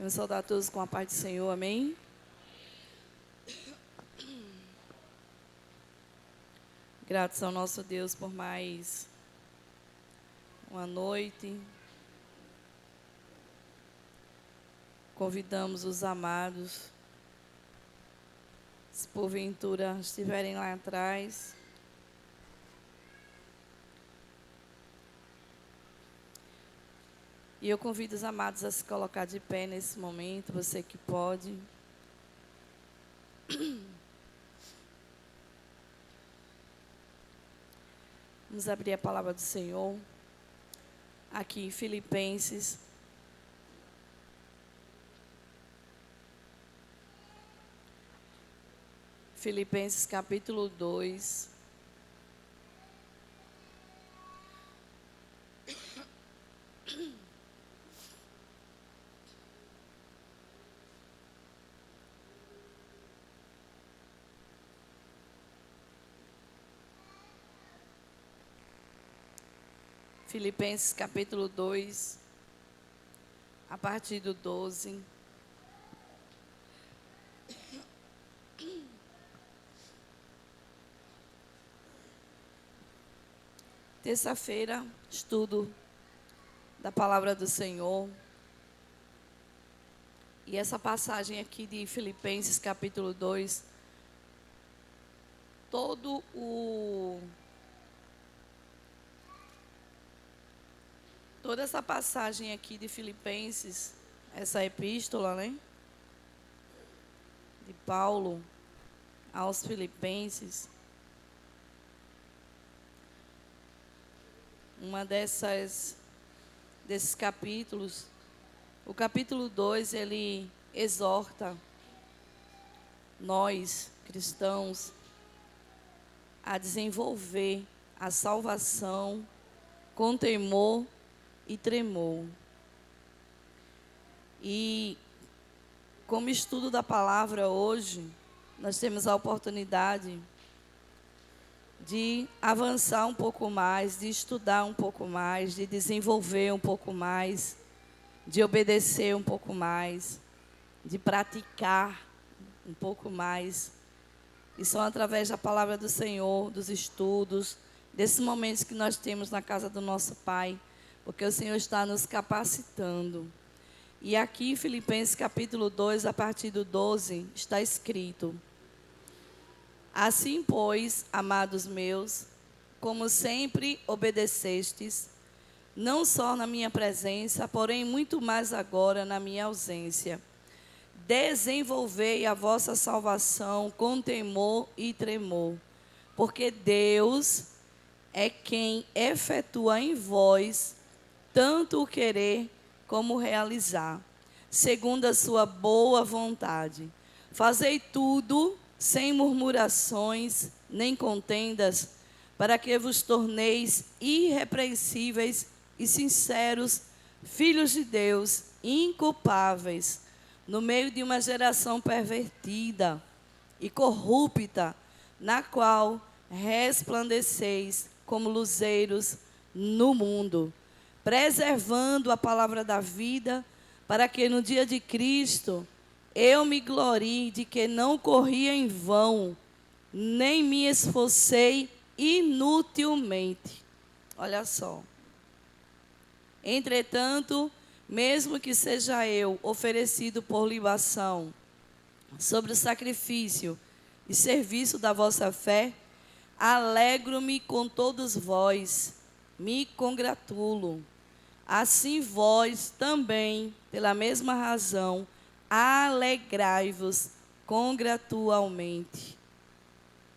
Vamos saudar todos com a paz do Senhor, amém? Gratos ao nosso Deus por mais uma noite. Convidamos os amados, se porventura estiverem lá atrás, e eu convido os amados a se colocar de pé nesse momento, você que pode. Vamos abrir a palavra do Senhor, aqui em Filipenses. Filipenses capítulo 2. Filipenses capítulo 2, a partir do 12. Terça-feira, estudo da palavra do Senhor. E essa passagem aqui de Filipenses capítulo 2, toda essa passagem aqui de Filipenses, essa epístola, né? De Paulo aos Filipenses. Desses capítulos, o capítulo 2, ele exorta nós, cristãos, a desenvolver a salvação com temor e tremor. E, como estudo da palavra hoje, nós temos a oportunidade de avançar um pouco mais, de estudar um pouco mais, de desenvolver um pouco mais, de obedecer um pouco mais, de praticar um pouco mais. E só através da palavra do Senhor, dos estudos, desses momentos que nós temos na casa do nosso Pai, porque o Senhor está nos capacitando. E aqui em Filipenses capítulo 2, a partir do 12, está escrito: assim, pois, amados meus, como sempre obedecestes, não só na minha presença, porém muito mais agora na minha ausência, desenvolvei a vossa salvação com temor e tremor, porque Deus é quem efetua em vós tanto o querer como o realizar, segundo a sua boa vontade. Fazei tudo sem murmurações nem contendas, para que vos torneis irrepreensíveis e sinceros, filhos de Deus, inculpáveis, no meio de uma geração pervertida e corrupta, na qual resplandeceis como luzeiros no mundo, preservando a palavra da vida, para que no dia de Cristo eu me glorie de que não corri em vão, nem me esforcei inutilmente. Olha só. Entretanto, mesmo que seja eu oferecido por libação sobre o sacrifício e serviço da vossa fé, alegro-me com todos vós, me congratulo. Assim vós também, pela mesma razão, alegrai-vos congratualmente.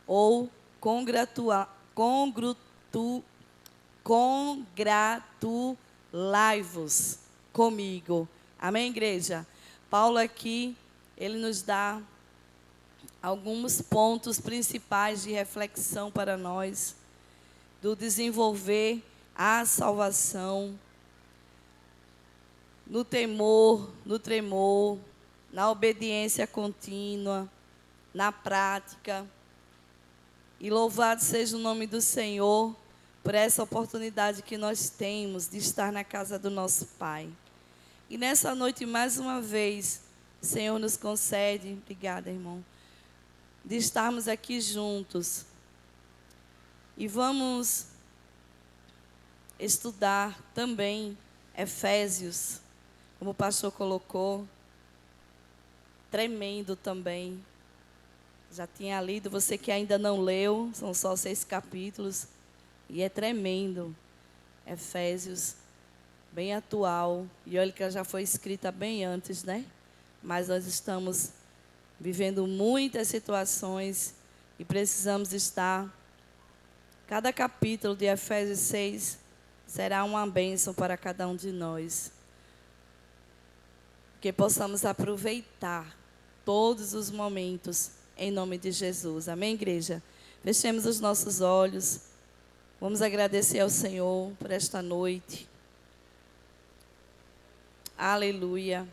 Ou congratulai-vos comigo. Amém, igreja? Paulo aqui, ele nos dá alguns pontos principais de reflexão para nós, do desenvolver a salvação, no temor, no tremor, na obediência contínua, na prática. E louvado seja o nome do Senhor por essa oportunidade que nós temos de estar na casa do nosso Pai. E nessa noite, mais uma vez, o Senhor nos concede, obrigada, irmão, de estarmos aqui juntos. E vamos estudar também Efésios, como o pastor colocou, tremendo também. Já tinha lido, você que ainda não leu, são só 6 capítulos, e é tremendo. Efésios, bem atual, e olha que ela já foi escrita bem antes, né? Mas nós estamos vivendo muitas situações e precisamos estar. Cada capítulo de Efésios 6 será uma bênção para cada um de nós. Que possamos aproveitar todos os momentos em nome de Jesus. Amém, igreja? Fechemos os nossos olhos. Vamos agradecer ao Senhor por esta noite. Aleluia.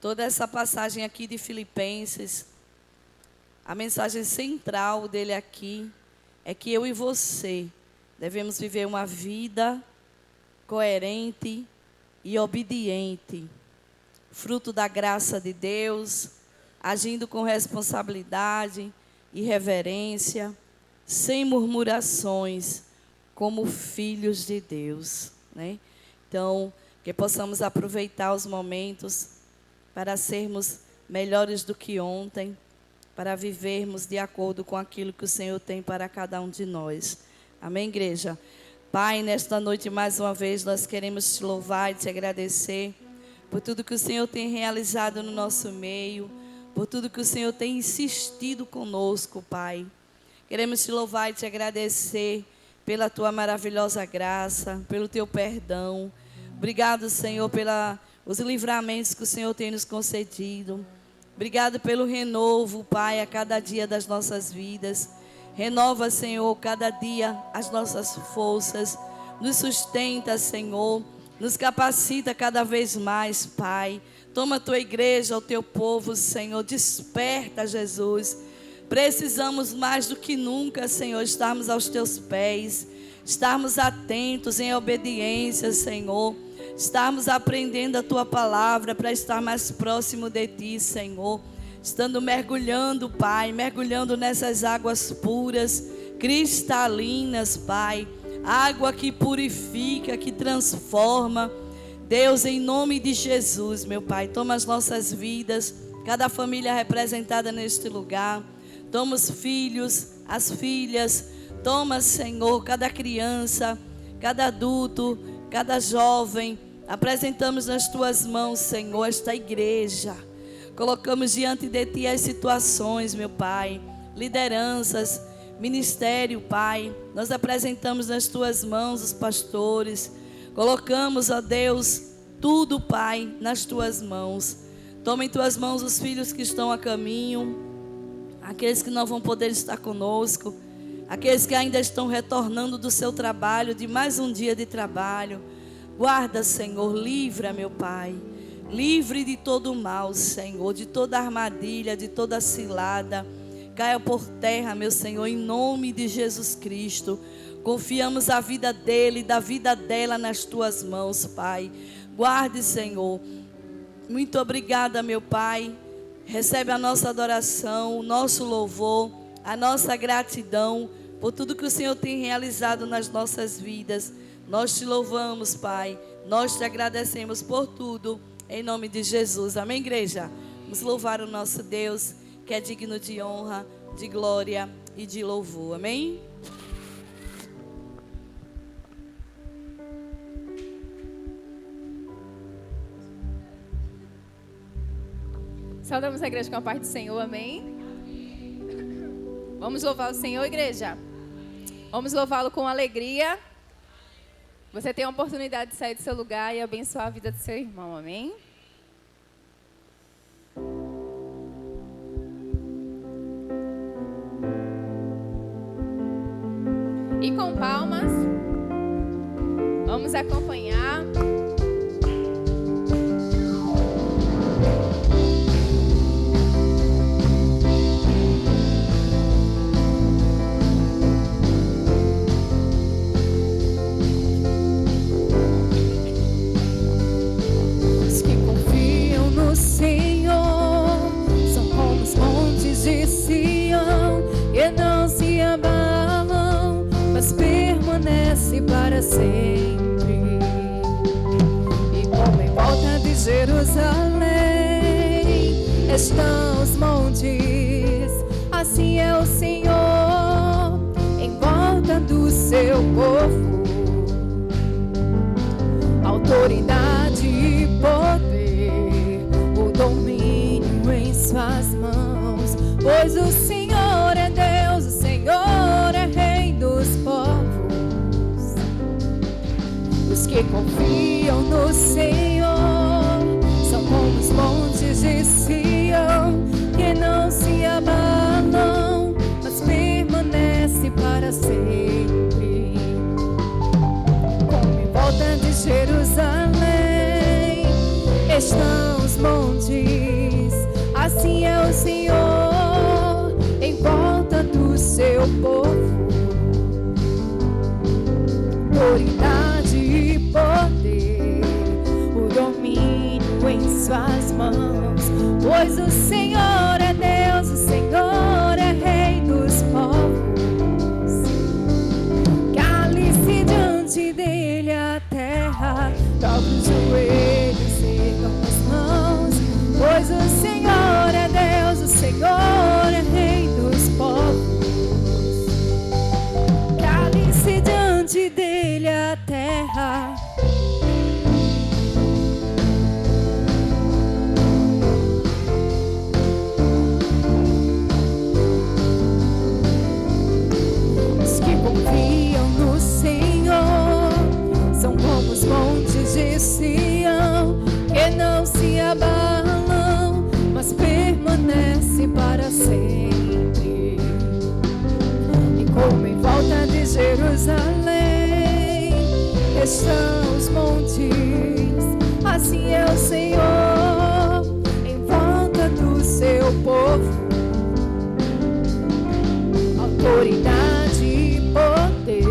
Toda essa passagem aqui de Filipenses, a mensagem central dele aqui é que eu e você devemos viver uma vida coerente e obediente, fruto da graça de Deus, agindo com responsabilidade e reverência, sem murmurações, como filhos de Deus, né? Então, que possamos aproveitar os momentos para sermos melhores do que ontem, para vivermos de acordo com aquilo que o Senhor tem para cada um de nós. Amém, igreja? Pai, nesta noite, mais uma vez, nós queremos te louvar e te agradecer por tudo que o Senhor tem realizado no nosso meio, por tudo que o Senhor tem insistido conosco, Pai. Queremos te louvar e te agradecer pela tua maravilhosa graça, pelo teu perdão. Obrigado, Senhor, pelos livramentos que o Senhor tem nos concedido. Obrigado pelo renovo, Pai, a cada dia das nossas vidas. Renova, Senhor, cada dia as nossas forças. Nos sustenta, Senhor. Nos capacita cada vez mais, Pai. Toma a tua igreja, o teu povo, Senhor. Desperta, Jesus. Precisamos mais do que nunca, Senhor, estarmos aos teus pés. Estarmos atentos em obediência, Senhor. Estarmos aprendendo a tua palavra para estar mais próximo de ti, Senhor. Estando mergulhando, Pai, mergulhando nessas águas puras, cristalinas, Pai. Água que purifica, que transforma. Deus, em nome de Jesus, meu Pai, toma as nossas vidas, cada família representada neste lugar. Toma os filhos, as filhas. Toma, Senhor, cada criança, cada adulto, cada jovem. Apresentamos nas tuas mãos, Senhor, esta igreja. Colocamos diante de ti as situações, meu Pai, lideranças, ministério, Pai. Nós apresentamos nas tuas mãos os pastores. Colocamos, ó Deus, tudo, Pai, nas tuas mãos. Toma em tuas mãos os filhos que estão a caminho, aqueles que não vão poder estar conosco, aqueles que ainda estão retornando do seu trabalho, de mais um dia de trabalho. Guarda, Senhor, livra, meu Pai. Livre de todo o mal, Senhor, de toda armadilha, de toda cilada. Caia por terra, meu Senhor, em nome de Jesus Cristo. Confiamos a vida dele, da vida dela nas tuas mãos, Pai. Guarde, Senhor. Muito obrigada, meu Pai. Recebe a nossa adoração, o nosso louvor, a nossa gratidão por tudo que o Senhor tem realizado nas nossas vidas. Nós te louvamos, Pai. Nós te agradecemos por tudo. Em nome de Jesus. Amém, igreja? Vamos louvar o nosso Deus, que é digno de honra, de glória e de louvor. Amém? Saudamos a igreja com a paz do Senhor, amém? Vamos louvar o Senhor, igreja? Vamos louvá-lo com alegria. Você tem a oportunidade de sair do seu lugar e abençoar a vida do seu irmão, amém? E com palmas, vamos acompanhar. Jerusalém estão os montes, assim é o Senhor em volta do seu povo. Autoridade e poder, o domínio em suas mãos, pois o Senhor é Deus, o Senhor é Rei dos povos. Os que confiam no Senhor são como os montes de Sião, que não se abalam, mas permanece para sempre. Como em volta de Jerusalém estão os montes, assim é o Senhor em volta do seu povo. Autoridade e poder, o domínio em suas mãos, pois o Senhor é Deus, o Senhor é Rei dos povos. Cale-se diante dele a terra, dobre os joelhos, ergam as mãos, pois o Senhor é Deus, o Senhor é Rei dos povos. Cale-se diante dele a terra. Os que confiam no Senhor são como os montes de Sião, que não se abalam, mas permanece para sempre. E como em volta de Jerusalém estão os montes, assim é o Senhor em volta do seu povo. Autoridade e poder,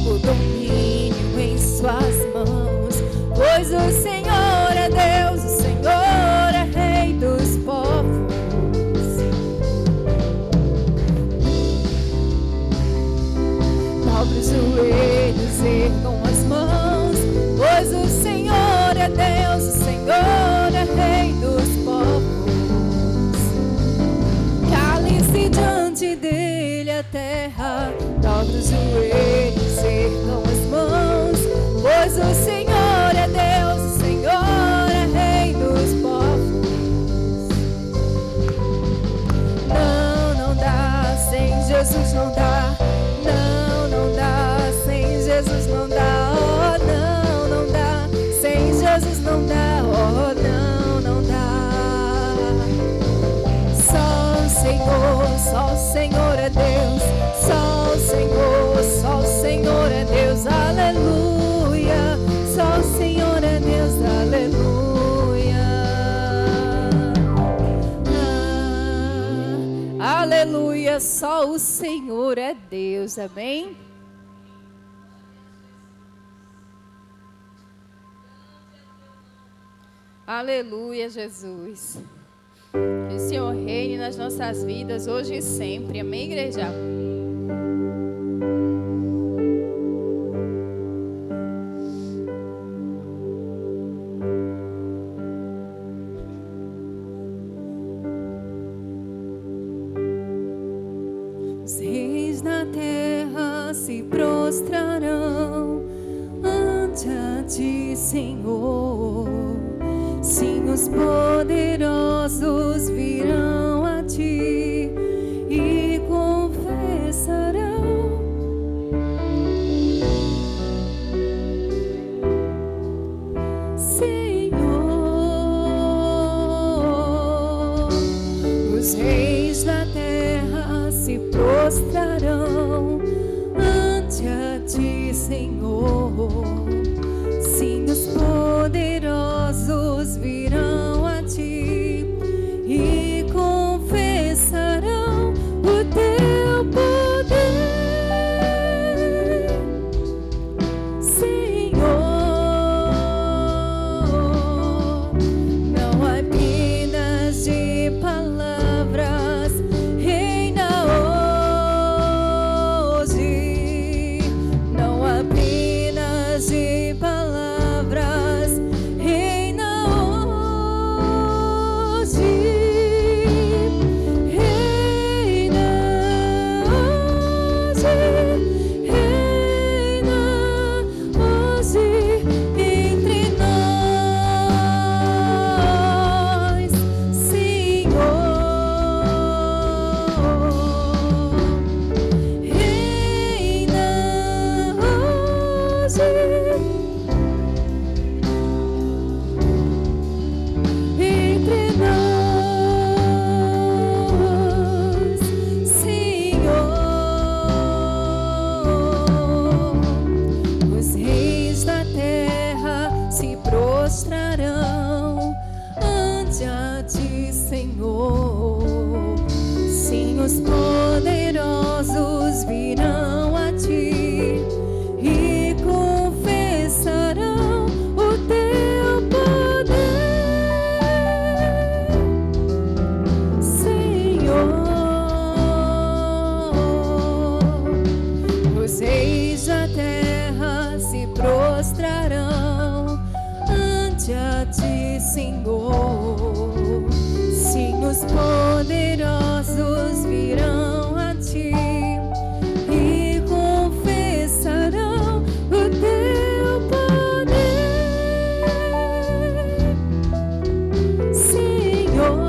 o domínio em suas mãos, pois o Senhor é Deus, o Senhor é Rei dos povos. Dobre os joelhos, ergam as mãos, pois o Senhor é Deus, o Senhor é Rei dos povos. Cale-se diante dele a terra, dobre os joelhos, ergam as mãos, pois o Senhor é Deus, o Senhor é Rei dos povos. Não dá, sem Jesus não dá. Não dá, sem Jesus não dá. Oh, não dá, sem Jesus não dá. Oh, não dá. Só o Senhor é Deus. Só o Senhor é Deus. Aleluia. Só o Senhor é Deus. Aleluia. Aleluia. Só o Senhor é Deus. Amém? Aleluia, Jesus. Que o Senhor reine nas nossas vidas hoje e sempre. Amém, igreja? Os reis na terra se prostrarão ante a ti, Senhor. Sim, os poderosos virão a ti e confessarão: Senhor. Os reis da terra se prostrarão ante a ti, Senhor. Sim, os poderosos virão a ti e confessarão o teu poder, Senhor. Não apenas de palavras Senhos poderosos virão a ti e confessarão o teu poder, Senhor. Os reis da terra se prostrarão ante a ti, Senhor. Sim, os poderosos virão a ti e confessarão o teu poder, Senhor.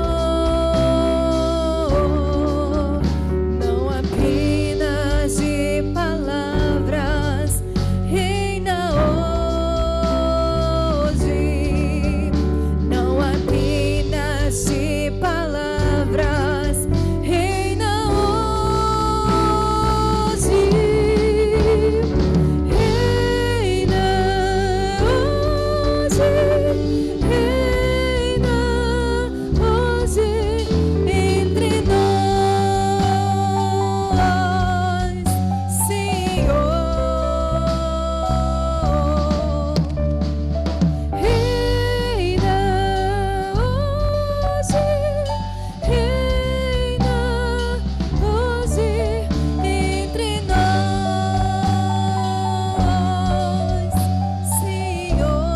Não apenas de palavras, reina hoje. Não apenas de palavras, reina hoje. Reina hoje, reina hoje entre nós, Senhor. Reina hoje, reina hoje entre nós, Senhor.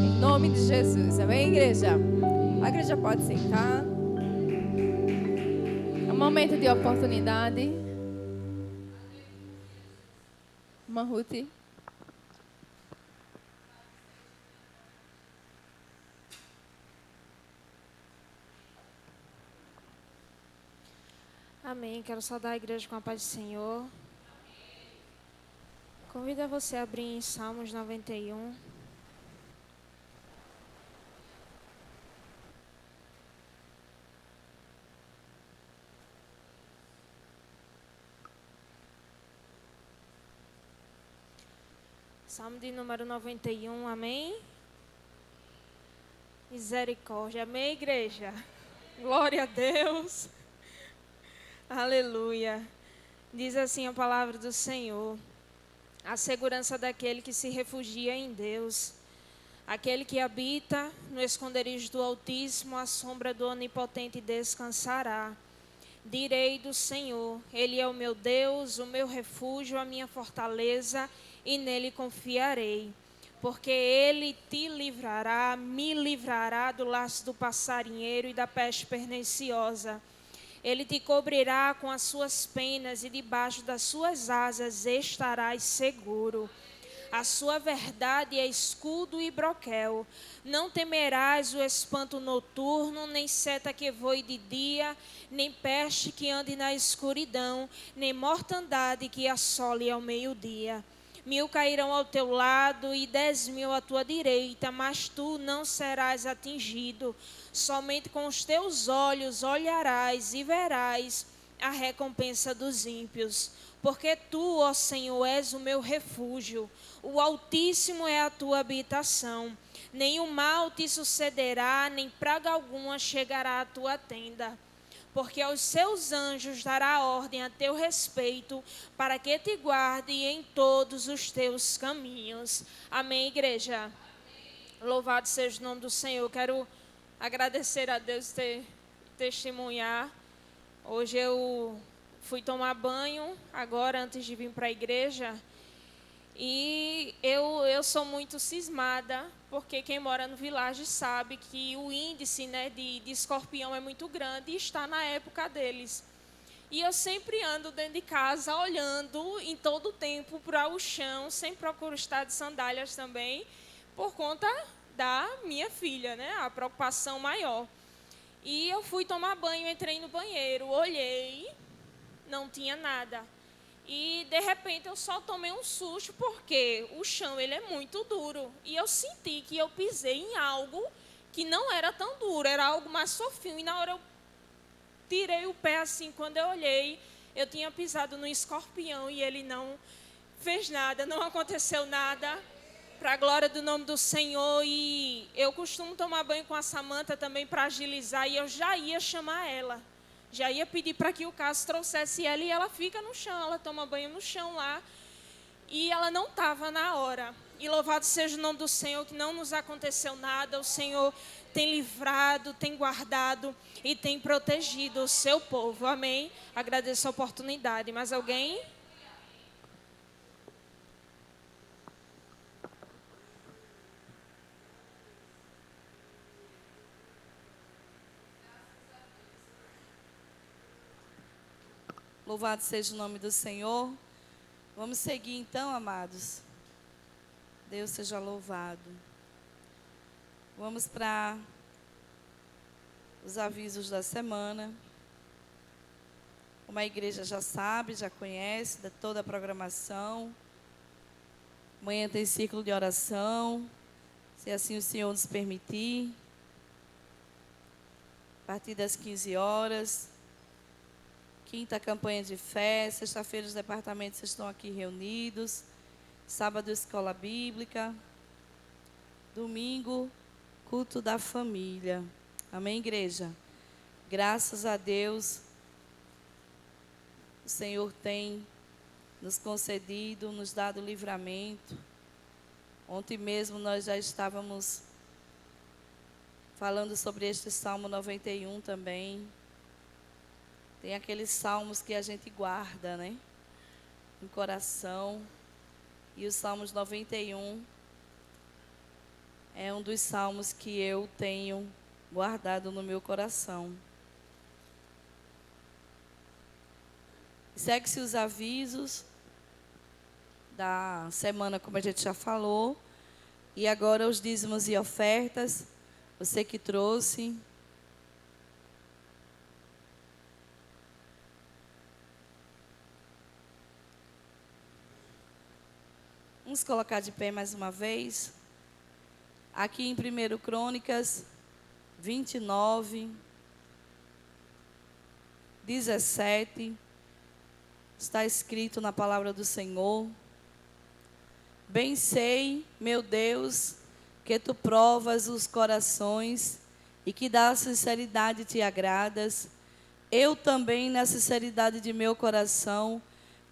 Em nome de Jesus, amém, igreja? A igreja pode sentar. É um momento de oportunidade. Irmã Ruth. Amém. Quero saudar a igreja com a paz do Senhor. Convido você a abrir em Salmos 91. Salmo de número 91, amém? Misericórdia, amém, igreja? Glória a Deus. Aleluia. Diz assim a palavra do Senhor: a segurança daquele que se refugia em Deus, aquele que habita no esconderijo do Altíssimo, à sombra do Onipotente descansará. Direi do Senhor, Ele é o meu Deus, o meu refúgio, a minha fortaleza, e nele confiarei. Porque Ele te livrará, me livrará do laço do passarinheiro e da peste perniciosa. Ele te cobrirá com as suas penas e debaixo das suas asas estarás seguro. A sua verdade é escudo e broquel. Não temerás o espanto noturno, nem seta que voe de dia, nem peste que ande na escuridão, nem mortandade que assole ao meio-dia. 1000 cairão ao teu lado e 10.000 à tua direita, mas tu não serás atingido. Somente com os teus olhos olharás e verás a recompensa dos ímpios. Porque tu, ó Senhor, és o meu refúgio, o Altíssimo é a tua habitação. Nenhum mal te sucederá, nem praga alguma chegará à tua tenda. Porque aos seus anjos dará ordem a teu respeito, para que te guarde em todos os teus caminhos. Amém, igreja? Amém. Louvado seja o nome do Senhor. Quero agradecer a Deus testemunhar. Hoje eu fui tomar banho, agora antes de vir para a igreja. E eu sou muito cismada, porque quem mora no Village sabe que o índice, né, de escorpião é muito grande e está na época deles. E eu sempre ando dentro de casa olhando em todo o tempo para o chão, sempre procuro estar de sandálias também, por conta da minha filha, né, a preocupação maior. E eu fui tomar banho, entrei no banheiro, olhei, não tinha nada. E, de repente, eu só tomei um susto, porque o chão ele é muito duro. E eu senti que eu pisei em algo que não era tão duro, era algo mais fofinho. E, na hora, eu tirei o pé assim. Quando eu olhei, eu tinha pisado no escorpião e ele não fez nada, não aconteceu nada. para a glória do nome do Senhor. E eu costumo tomar banho com a Samanta também para agilizar, e eu já ia chamar ela. Já ia pedir para que o Cássio trouxesse ela, e ela fica no chão, ela toma banho no chão lá. E ela não estava na hora. E louvado seja o nome do Senhor, que não nos aconteceu nada. O Senhor tem livrado, tem guardado e tem protegido o seu povo. Amém? Agradeço a oportunidade. Mais alguém? Louvado seja o nome do Senhor. Vamos seguir então, amados. Deus seja louvado. Vamos para os avisos da semana. Como a igreja já sabe, já conhece de toda a programação. Amanhã tem círculo de oração, se assim o Senhor nos permitir. A partir das 15 horas. Quinta, campanha de fé. Sexta-feira, os departamentos estão aqui reunidos. Sábado, escola bíblica. Domingo, culto da família. Amém, igreja? Graças a Deus, o Senhor tem nos concedido, nos dado livramento. Ontem mesmo nós já estávamos falando sobre este Salmo 91 também. Tem aqueles salmos que a gente guarda, né? No coração. E o Salmos 91 é um dos salmos que eu tenho guardado no meu coração. Segue-se os avisos da semana, como a gente já falou. E agora os dízimos e ofertas. Você que trouxe. Vamos colocar de pé mais uma vez. Aqui em 1 Crônicas 29, 17, está escrito na palavra do Senhor: bem sei, meu Deus, que tu provas os corações e que da sinceridade te agradas. Eu também, na sinceridade de meu coração,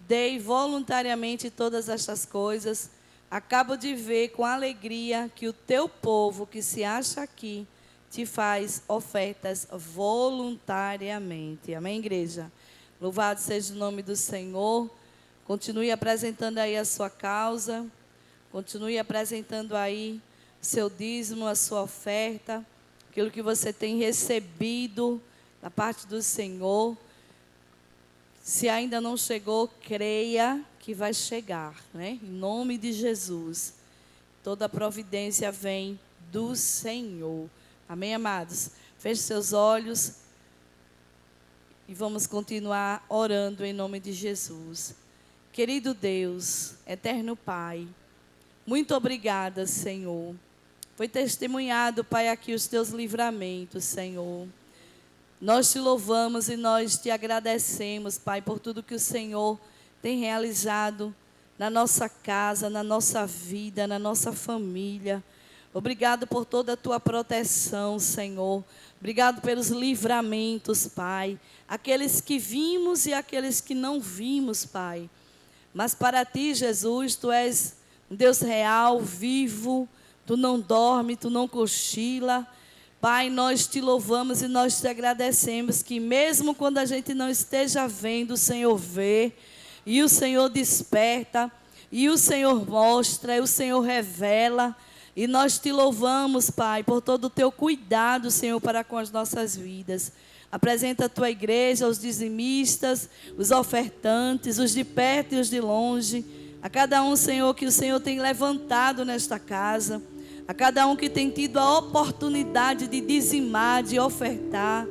dei voluntariamente todas estas coisas. Acabo de ver com alegria que o teu povo que se acha aqui te faz ofertas voluntariamente. Amém, igreja? Louvado seja o nome do Senhor. Continue apresentando aí a sua causa. Continue apresentando aí o seu dízimo, a sua oferta. Aquilo que você tem recebido da parte do Senhor. Se ainda não chegou, creia que vai chegar, né? Em nome de Jesus. Toda providência vem do Senhor. Amém, amados? Feche seus olhos e vamos continuar orando em nome de Jesus. Querido Deus, eterno Pai, muito obrigada, Senhor. Foi testemunhado, Pai, aqui os teus livramentos, Senhor. Nós te louvamos e nós te agradecemos, Pai, por tudo que o Senhor tem realizado na nossa casa, na nossa vida, na nossa família. Obrigado por toda a tua proteção, Senhor. Obrigado pelos livramentos, Pai. Aqueles que vimos e aqueles que não vimos, Pai. Mas para ti, Jesus, tu és um Deus real, vivo. Tu não dorme, tu não cochila. Pai, nós te louvamos e nós te agradecemos que mesmo quando a gente não esteja vendo, o Senhor vê, e o Senhor desperta, e o Senhor mostra, e o Senhor revela, e nós te louvamos, Pai, por todo o teu cuidado, Senhor, para com as nossas vidas. Apresenta a tua igreja, os dizimistas, os ofertantes, os de perto e os de longe, a cada um, Senhor, que o Senhor tem levantado nesta casa, a cada um que tem tido a oportunidade de dizimar, de ofertar.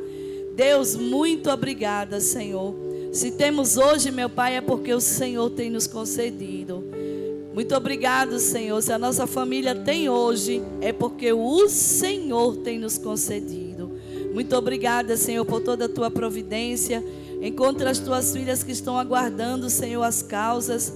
Deus, muito obrigada, Senhor. Se temos hoje, meu Pai, é porque o Senhor tem nos concedido. Muito obrigado, Senhor. Se a nossa família tem hoje, é porque o Senhor tem nos concedido. Muito obrigada, Senhor, por toda a tua providência. Encontra as tuas filhas que estão aguardando, Senhor, as causas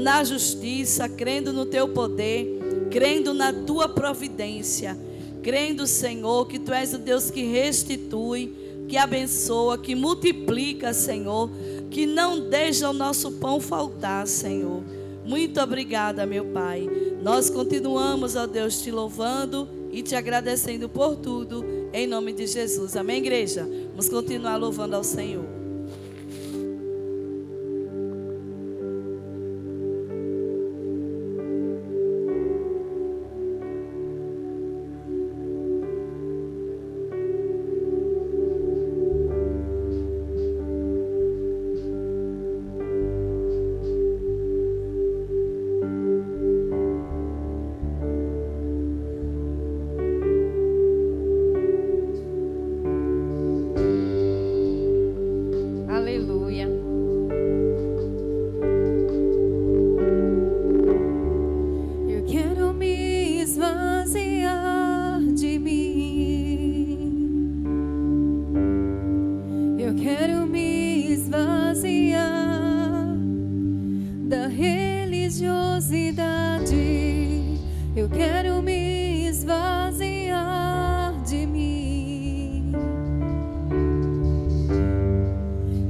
na justiça, crendo no teu poder. crendo na tua providência, crendo, Senhor, que tu és o Deus que restitui, que abençoa, que multiplica, Senhor, que não deixa o nosso pão faltar, Senhor. Muito obrigada, meu Pai. Nós continuamos, ó Deus, te louvando e te agradecendo por tudo, em nome de Jesus. Amém, igreja? Vamos continuar louvando ao Senhor.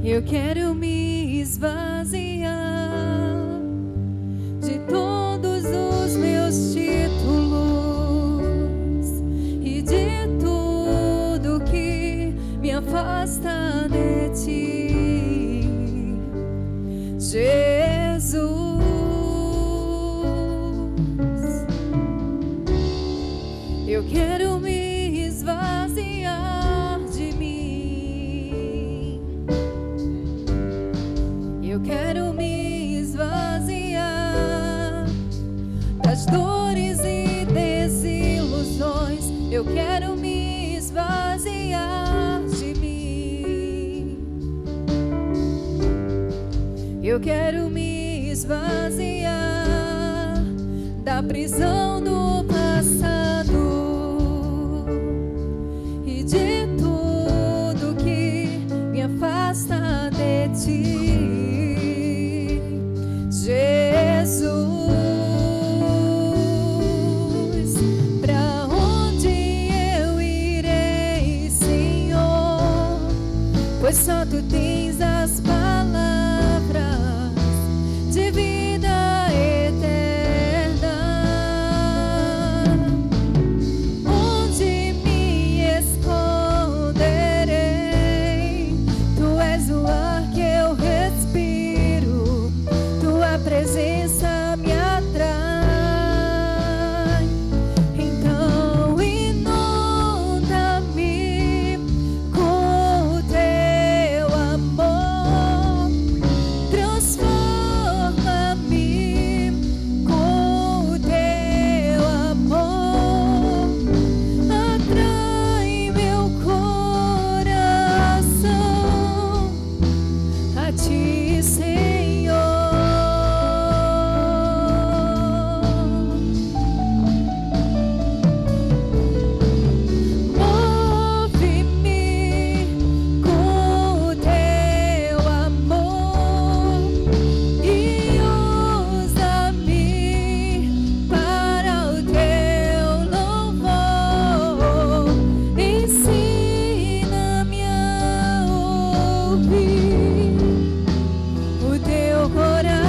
Eu quero me esvaziar de todos os meus títulos e de tudo que me afasta de ti, Jesus. Eu quero me esvaziar de mim. Eu quero me esvaziar das dores e desilusões. Eu quero me esvaziar de mim. Eu quero me esvaziar da prisão do passado e de tudo que me afasta de ti, Jesus. Pra onde eu irei, Senhor? Pois só tu tens as palavras de vida eterna. Onde me esconderei? Tu és o ar que eu respiro, tua presença me atrai. Então inunda-me com o teu amor, transforma-me com o teu amor, atrai meu coração a ti, Senhor. Move-me com o teu amor e usa-me para o teu louvor. Ensina-me a ouvir o teu coração.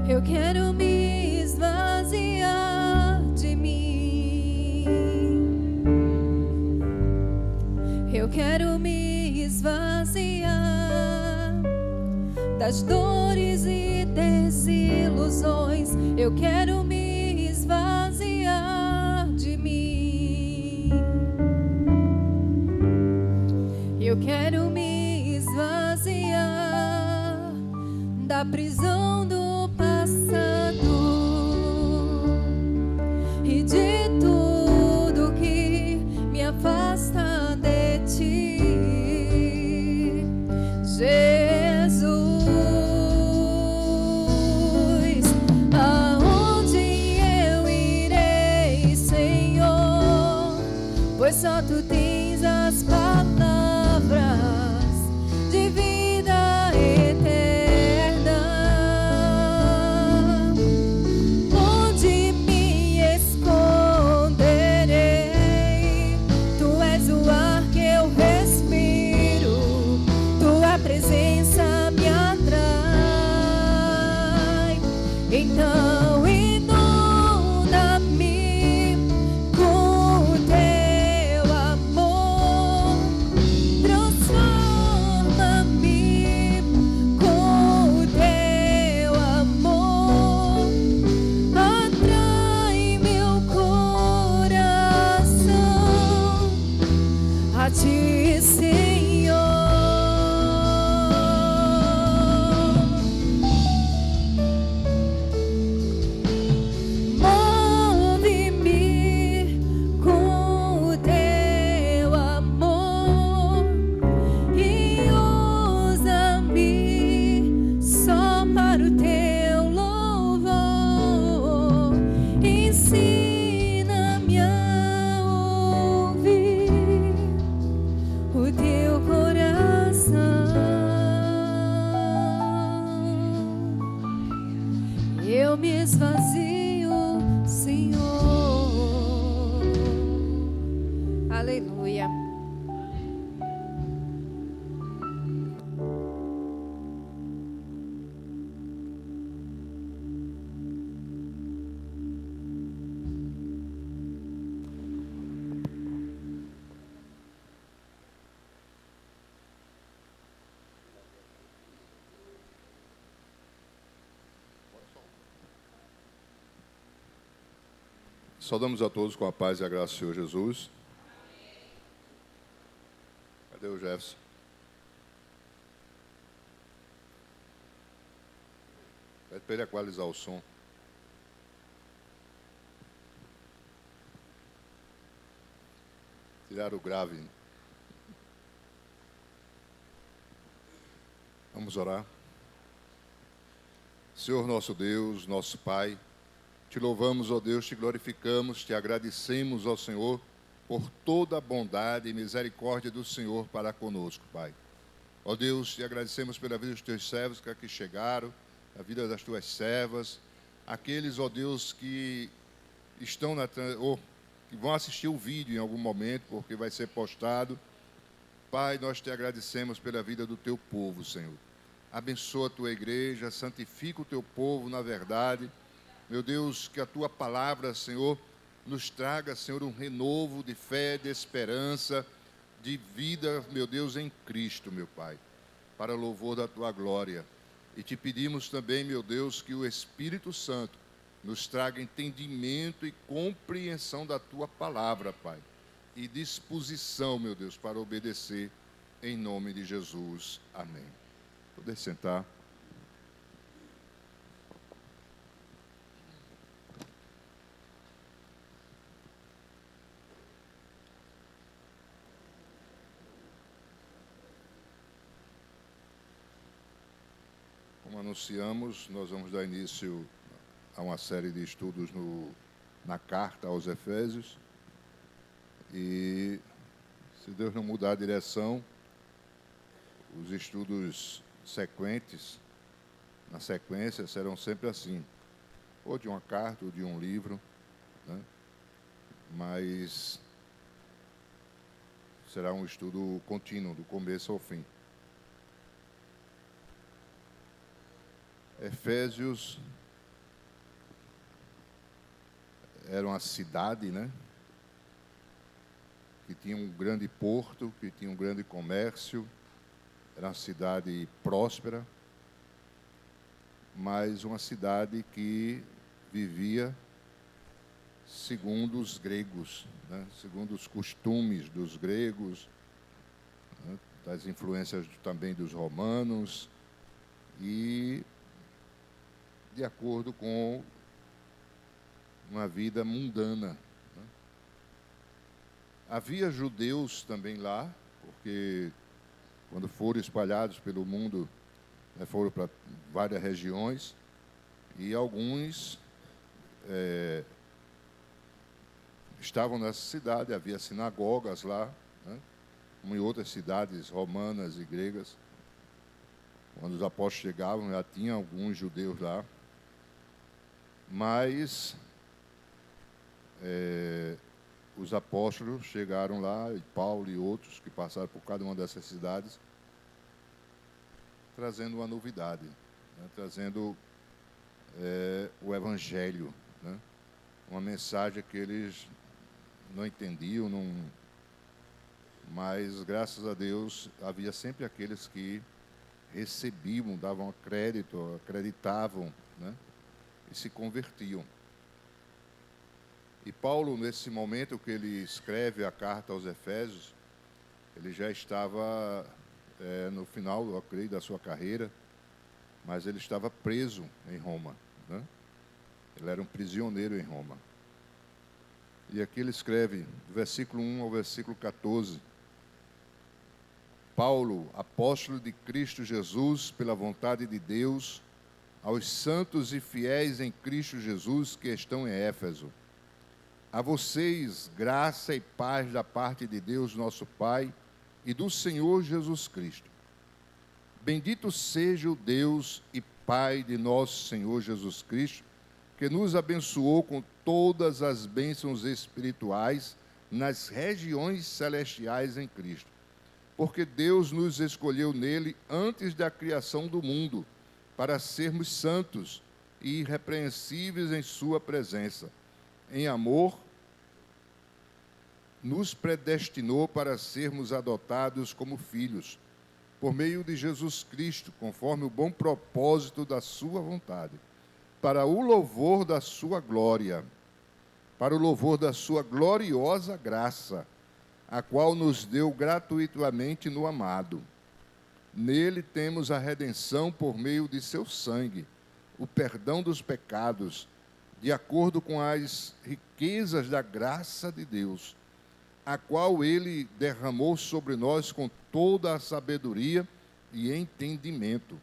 Eu quero me esvaziar de mim. Eu quero me esvaziar das dores e desilusões. Eu quero me esvaziar de mim. Eu quero me esvaziar da prisão do passado e de tudo que me afasta de ti, Jesus. Aonde eu irei, Senhor? Pois só tu tens as palavras Move, Senhor. Move-me com o teu amor e usa-me só para o teu louvor. Ensina-me a ouvir o teu coração. Eu me esvazio, Senhor. Aleluia. Saudamos a todos com a paz e a graça do Senhor Jesus. Cadê o Jefferson? Pede para ele equalizar o som. Tirar o grave. Vamos orar. Senhor nosso Deus, nosso Pai, te louvamos, ó Deus, te glorificamos, te agradecemos, ó Senhor, por toda a bondade e misericórdia do Senhor para conosco, Pai. Ó Deus, te agradecemos pela vida dos teus servos que aqui chegaram, a vida das tuas servas, aqueles, ó Deus, que estão que vão assistir o vídeo em algum momento, porque vai ser postado. Pai, nós te agradecemos pela vida do teu povo, Senhor. Abençoa a tua igreja, santifica o teu povo na verdade. Meu Deus, que a tua palavra, Senhor, nos traga, Senhor, um renovo de fé, de esperança, de vida, meu Deus, em Cristo, meu Pai, para louvor da tua glória. E te pedimos também, meu Deus, que o Espírito Santo nos traga entendimento e compreensão da tua palavra, Pai, e disposição, meu Deus, para obedecer, em nome de Jesus. Amém. Poder sentar. Como anunciamos, nós vamos dar início a uma série de estudos na carta aos Efésios. E, se Deus não mudar a direção, os estudos na sequência, serão sempre assim. Ou de uma carta, ou de um livro, né? Mas será um estudo contínuo, do começo ao fim. Efésios era uma cidade, né? Que tinha um grande porto, que tinha um grande comércio, era uma cidade próspera, mas uma cidade que vivia segundo os gregos, né? Segundo os costumes dos gregos, né? Das influências também dos romanos, e de acordo com uma vida mundana, né? Havia judeus também lá, porque quando foram espalhados pelo mundo, né, foram para várias regiões, e alguns estavam nessa cidade, havia sinagogas lá, né, como em outras cidades romanas e gregas. Quando os apóstolos chegavam, já tinha alguns judeus lá, mas os apóstolos chegaram lá, e Paulo e outros que passaram por cada uma dessas cidades, trazendo uma novidade, né? Trazendo o Evangelho, né? Uma mensagem que eles não entendiam, mas, graças a Deus, havia sempre aqueles que recebiam, davam crédito, acreditavam, né? E se convertiam. E Paulo, nesse momento que ele escreve a carta aos Efésios, Ele já estava no final, eu creio, da sua carreira, mas ele estava preso em Roma, né? Ele era um prisioneiro em Roma. E aqui ele escreve, do versículo 1 ao versículo 14, Paulo, apóstolo de Cristo Jesus, pela vontade de Deus, aos santos e fiéis em Cristo Jesus que estão em Éfeso. A vocês, graça e paz da parte de Deus, nosso Pai, e do Senhor Jesus Cristo. Bendito seja o Deus e Pai de nosso Senhor Jesus Cristo, que nos abençoou com todas as bênçãos espirituais nas regiões celestiais em Cristo. Porque Deus nos escolheu nele antes da criação do mundo, para sermos santos e irrepreensíveis em sua presença. Em amor, nos predestinou para sermos adotados como filhos, por meio de Jesus Cristo, conforme o bom propósito da sua vontade, para o louvor da sua glória, para o louvor da sua gloriosa graça, a qual nos deu gratuitamente no amado. Nele temos a redenção por meio de seu sangue, o perdão dos pecados, de acordo com as riquezas da graça de Deus, a qual ele derramou sobre nós com toda a sabedoria e entendimento,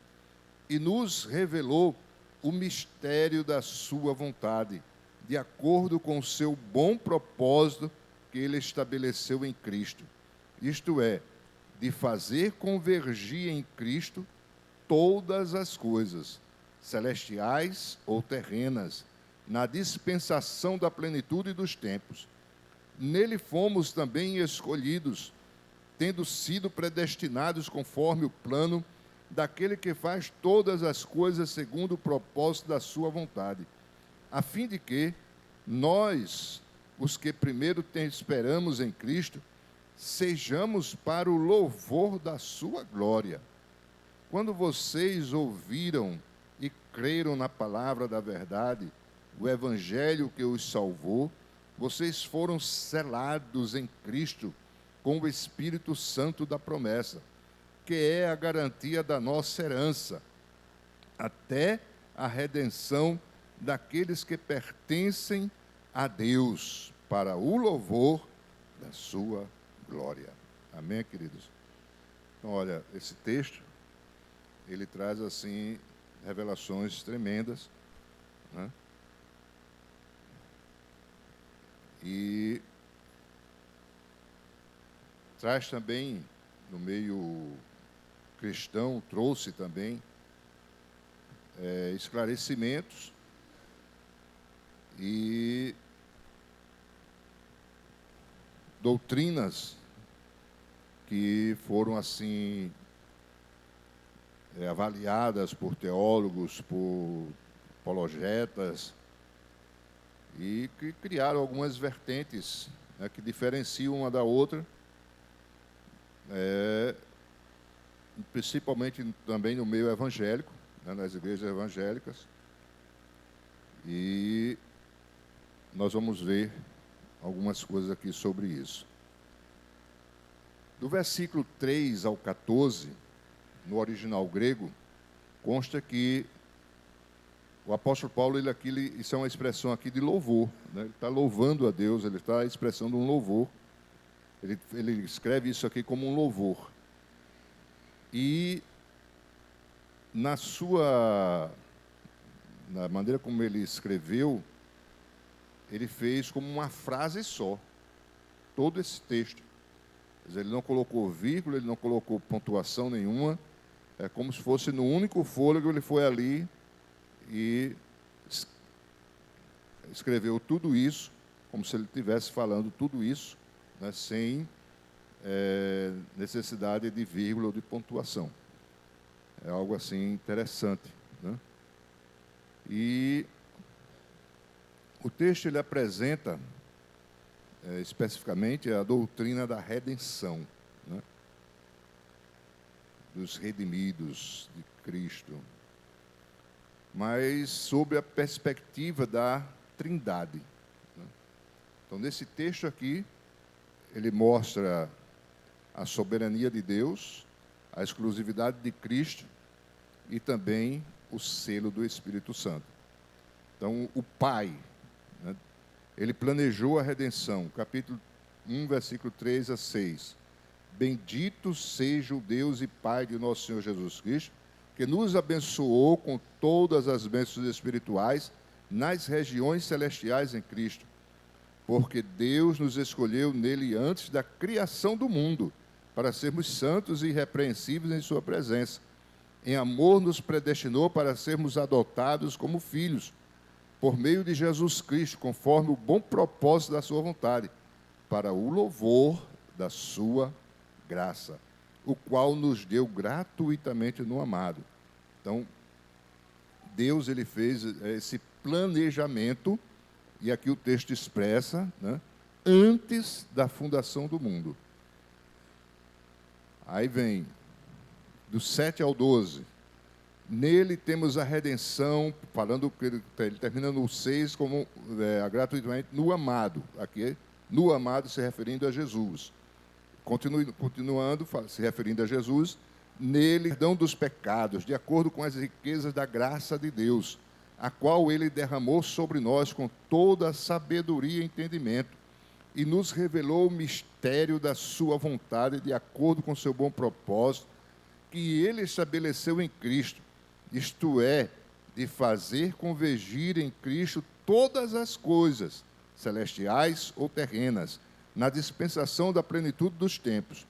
e nos revelou o mistério da sua vontade, de acordo com o seu bom propósito que ele estabeleceu em Cristo. Isto é, de fazer convergir em Cristo todas as coisas, celestiais ou terrenas, na dispensação da plenitude dos tempos. Nele fomos também escolhidos, tendo sido predestinados conforme o plano daquele que faz todas as coisas segundo o propósito da sua vontade, a fim de que nós, os que primeiro esperamos em Cristo, sejamos para o louvor da sua glória. Quando vocês ouviram e creram na palavra da verdade, o evangelho que os salvou, vocês foram selados em Cristo com o Espírito Santo da promessa, que é a garantia da nossa herança, até a redenção daqueles que pertencem a Deus, para o louvor da sua glória. Amém, queridos? Então, olha, esse texto, ele traz, assim, revelações tremendas, né? E traz também, no meio cristão, trouxe também esclarecimentos e doutrinas que foram, assim, avaliadas por teólogos, por apologetas, e que criaram algumas vertentes, né, que diferenciam uma da outra, principalmente também no meio evangélico, né, nas igrejas evangélicas. E nós vamos ver algumas coisas aqui sobre isso. Do versículo 3 ao 14, no original grego, consta que o apóstolo Paulo, isso é uma expressão aqui de louvor, né? Ele está louvando a Deus, ele está expressando um louvor. Ele escreve isso aqui como um louvor. E na maneira como ele escreveu, ele fez como uma frase só, todo esse texto. Quer dizer, ele não colocou vírgula, ele não colocou pontuação nenhuma, é como se fosse no único fôlego, ele foi ali e escreveu tudo isso, como se ele estivesse falando tudo isso, né, sem necessidade de vírgula ou de pontuação. É algo assim interessante, né? E o texto ele apresenta especificamente a doutrina da redenção, né, dos redimidos de Cristo, mas sob a perspectiva da Trindade, né? Então, nesse texto aqui, ele mostra a soberania de Deus, a exclusividade de Cristo e também o selo do Espírito Santo. Então, o Pai, né, ele planejou a redenção, capítulo 1, versículo 3 a 6. Bendito seja o Deus e Pai de nosso Senhor Jesus Cristo, que nos abençoou com todas as bênçãos espirituais nas regiões celestiais em Cristo, porque Deus nos escolheu nele antes da criação do mundo, para sermos santos e irrepreensíveis em sua presença. Em amor nos predestinou para sermos adotados como filhos, por meio de Jesus Cristo, conforme o bom propósito da sua vontade, para o louvor da sua graça, o qual nos deu gratuitamente no amado. Então, Deus ele fez esse planejamento, e aqui o texto expressa, né, antes da fundação do mundo. Aí vem, do 7 ao 12. Nele temos a redenção, falando que ele termina no 6 como gratuitamente no amado. Aqui, no amado se referindo a Jesus. Continuando, se referindo a Jesus, nele, perdão dos pecados, de acordo com as riquezas da graça de Deus, a qual ele derramou sobre nós com toda a sabedoria e entendimento, e nos revelou o mistério da sua vontade, de acordo com seu bom propósito, que ele estabeleceu em Cristo, isto é, de fazer convergir em Cristo todas as coisas, celestiais ou terrenas, na dispensação da plenitude dos tempos.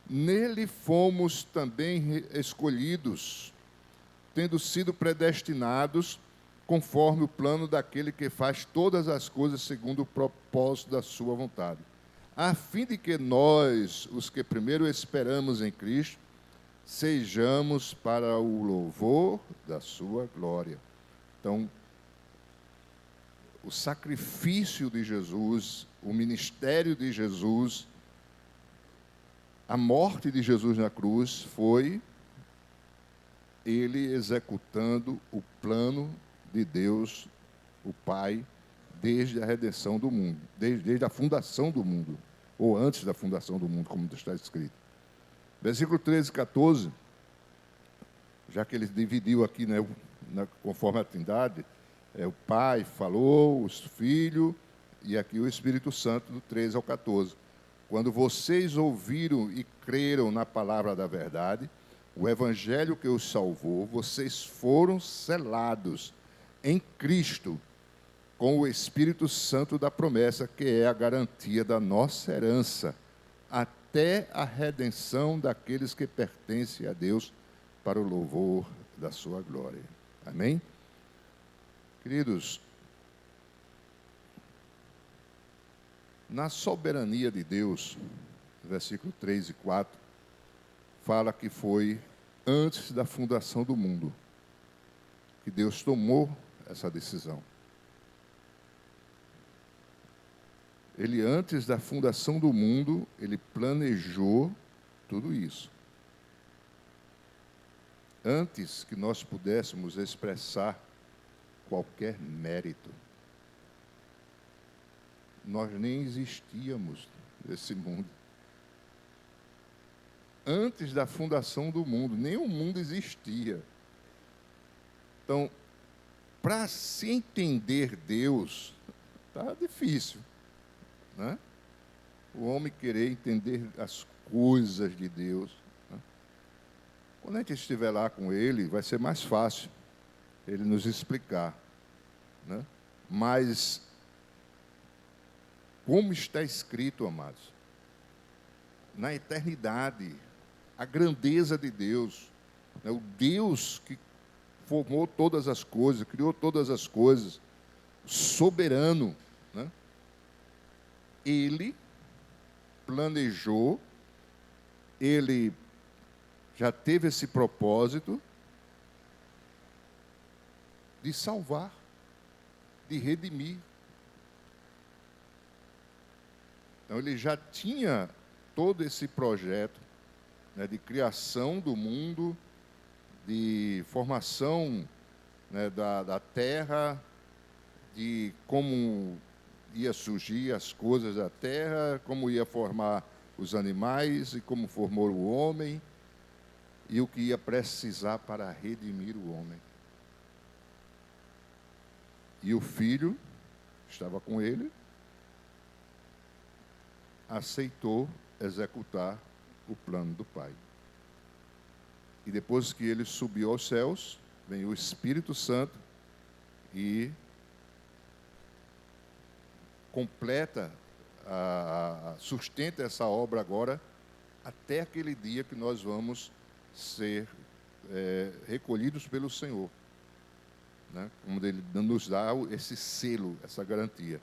Nele fomos também escolhidos, tendo sido predestinados, conforme o plano daquele que faz todas as coisas segundo o propósito da sua vontade, a fim de que nós, os que primeiro esperamos em Cristo, sejamos para o louvor da sua glória. Então, o sacrifício de Jesus, o ministério de Jesus, a morte de Jesus na cruz foi ele executando o plano de Deus, o Pai, desde a redenção do mundo, desde a fundação do mundo, ou antes da fundação do mundo, como está escrito. Versículo 13 e 14, já que ele dividiu aqui, né, conforme a Trindade, o Pai falou, os Filhos, e aqui o Espírito Santo, do 13 ao 14. Quando vocês ouviram e creram na palavra da verdade, o Evangelho que os salvou, vocês foram selados em Cristo, com o Espírito Santo da promessa, que é a garantia da nossa herança, até a redenção daqueles que pertencem a Deus, para o louvor da sua glória. Amém? Queridos, na soberania de Deus, versículo 3 e 4, fala que foi antes da fundação do mundo que Deus tomou essa decisão. Ele, antes da fundação do mundo, ele planejou tudo isso. Antes que nós pudéssemos expressar qualquer mérito, nós nem existíamos nesse mundo. Antes da fundação do mundo, nem o mundo existia. Então, para se entender Deus, está difícil, né? O homem querer entender as coisas de Deus, né? Quando a gente estiver lá com Ele, vai ser mais fácil Ele nos explicar, né? Mas, como está escrito, amados, na eternidade, a grandeza de Deus, né? O Deus que formou todas as coisas, criou todas as coisas, soberano, né? Ele planejou, ele já teve esse propósito de salvar, de redimir. Então, ele já tinha todo esse projeto, né, de criação do mundo, de formação, né, da terra, de como ia surgir as coisas da terra, como ia formar os animais e como formou o homem e o que ia precisar para redimir o homem. E o filho estava com ele, aceitou executar o plano do Pai. E depois que ele subiu aos céus, vem o Espírito Santo e completa, sustenta essa obra agora, até aquele dia que nós vamos ser recolhidos pelo Senhor, né? Onde Ele nos dá esse selo, essa garantia.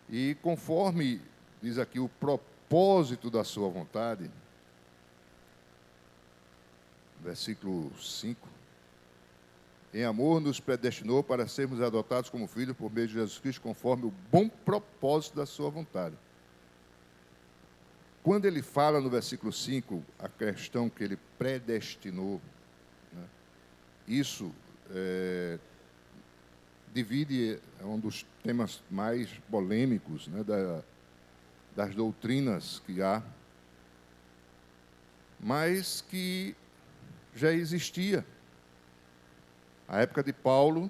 E conforme diz aqui o propósito da sua vontade, versículo 5, em amor nos predestinou para sermos adotados como filhos por meio de Jesus Cristo, conforme o bom propósito da sua vontade. Quando ele fala no versículo 5, a questão que ele predestinou, né, isso divide, é um dos temas mais polêmicos, né, das doutrinas que há, mas que já existia. A época de Paulo,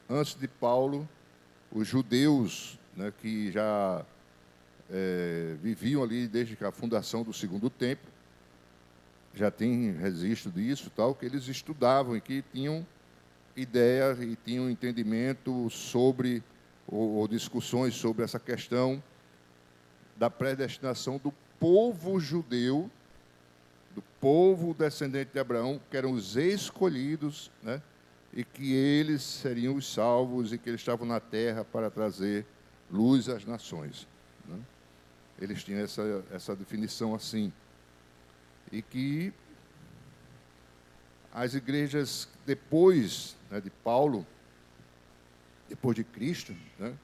antes de Paulo, os judeus, né, que já viviam ali desde a fundação do segundo templo, já tem registro disso, tal, que eles estudavam e que tinham ideia e tinham entendimento sobre, ou discussões sobre essa questão da predestinação do povo judeu, do povo descendente de Abraão, que eram os escolhidos, né? E que eles seriam os salvos e que eles estavam na terra para trazer luz às nações, né? Eles tinham essa definição assim. E que as igrejas, depois, né, de Paulo, depois de Cristo, né,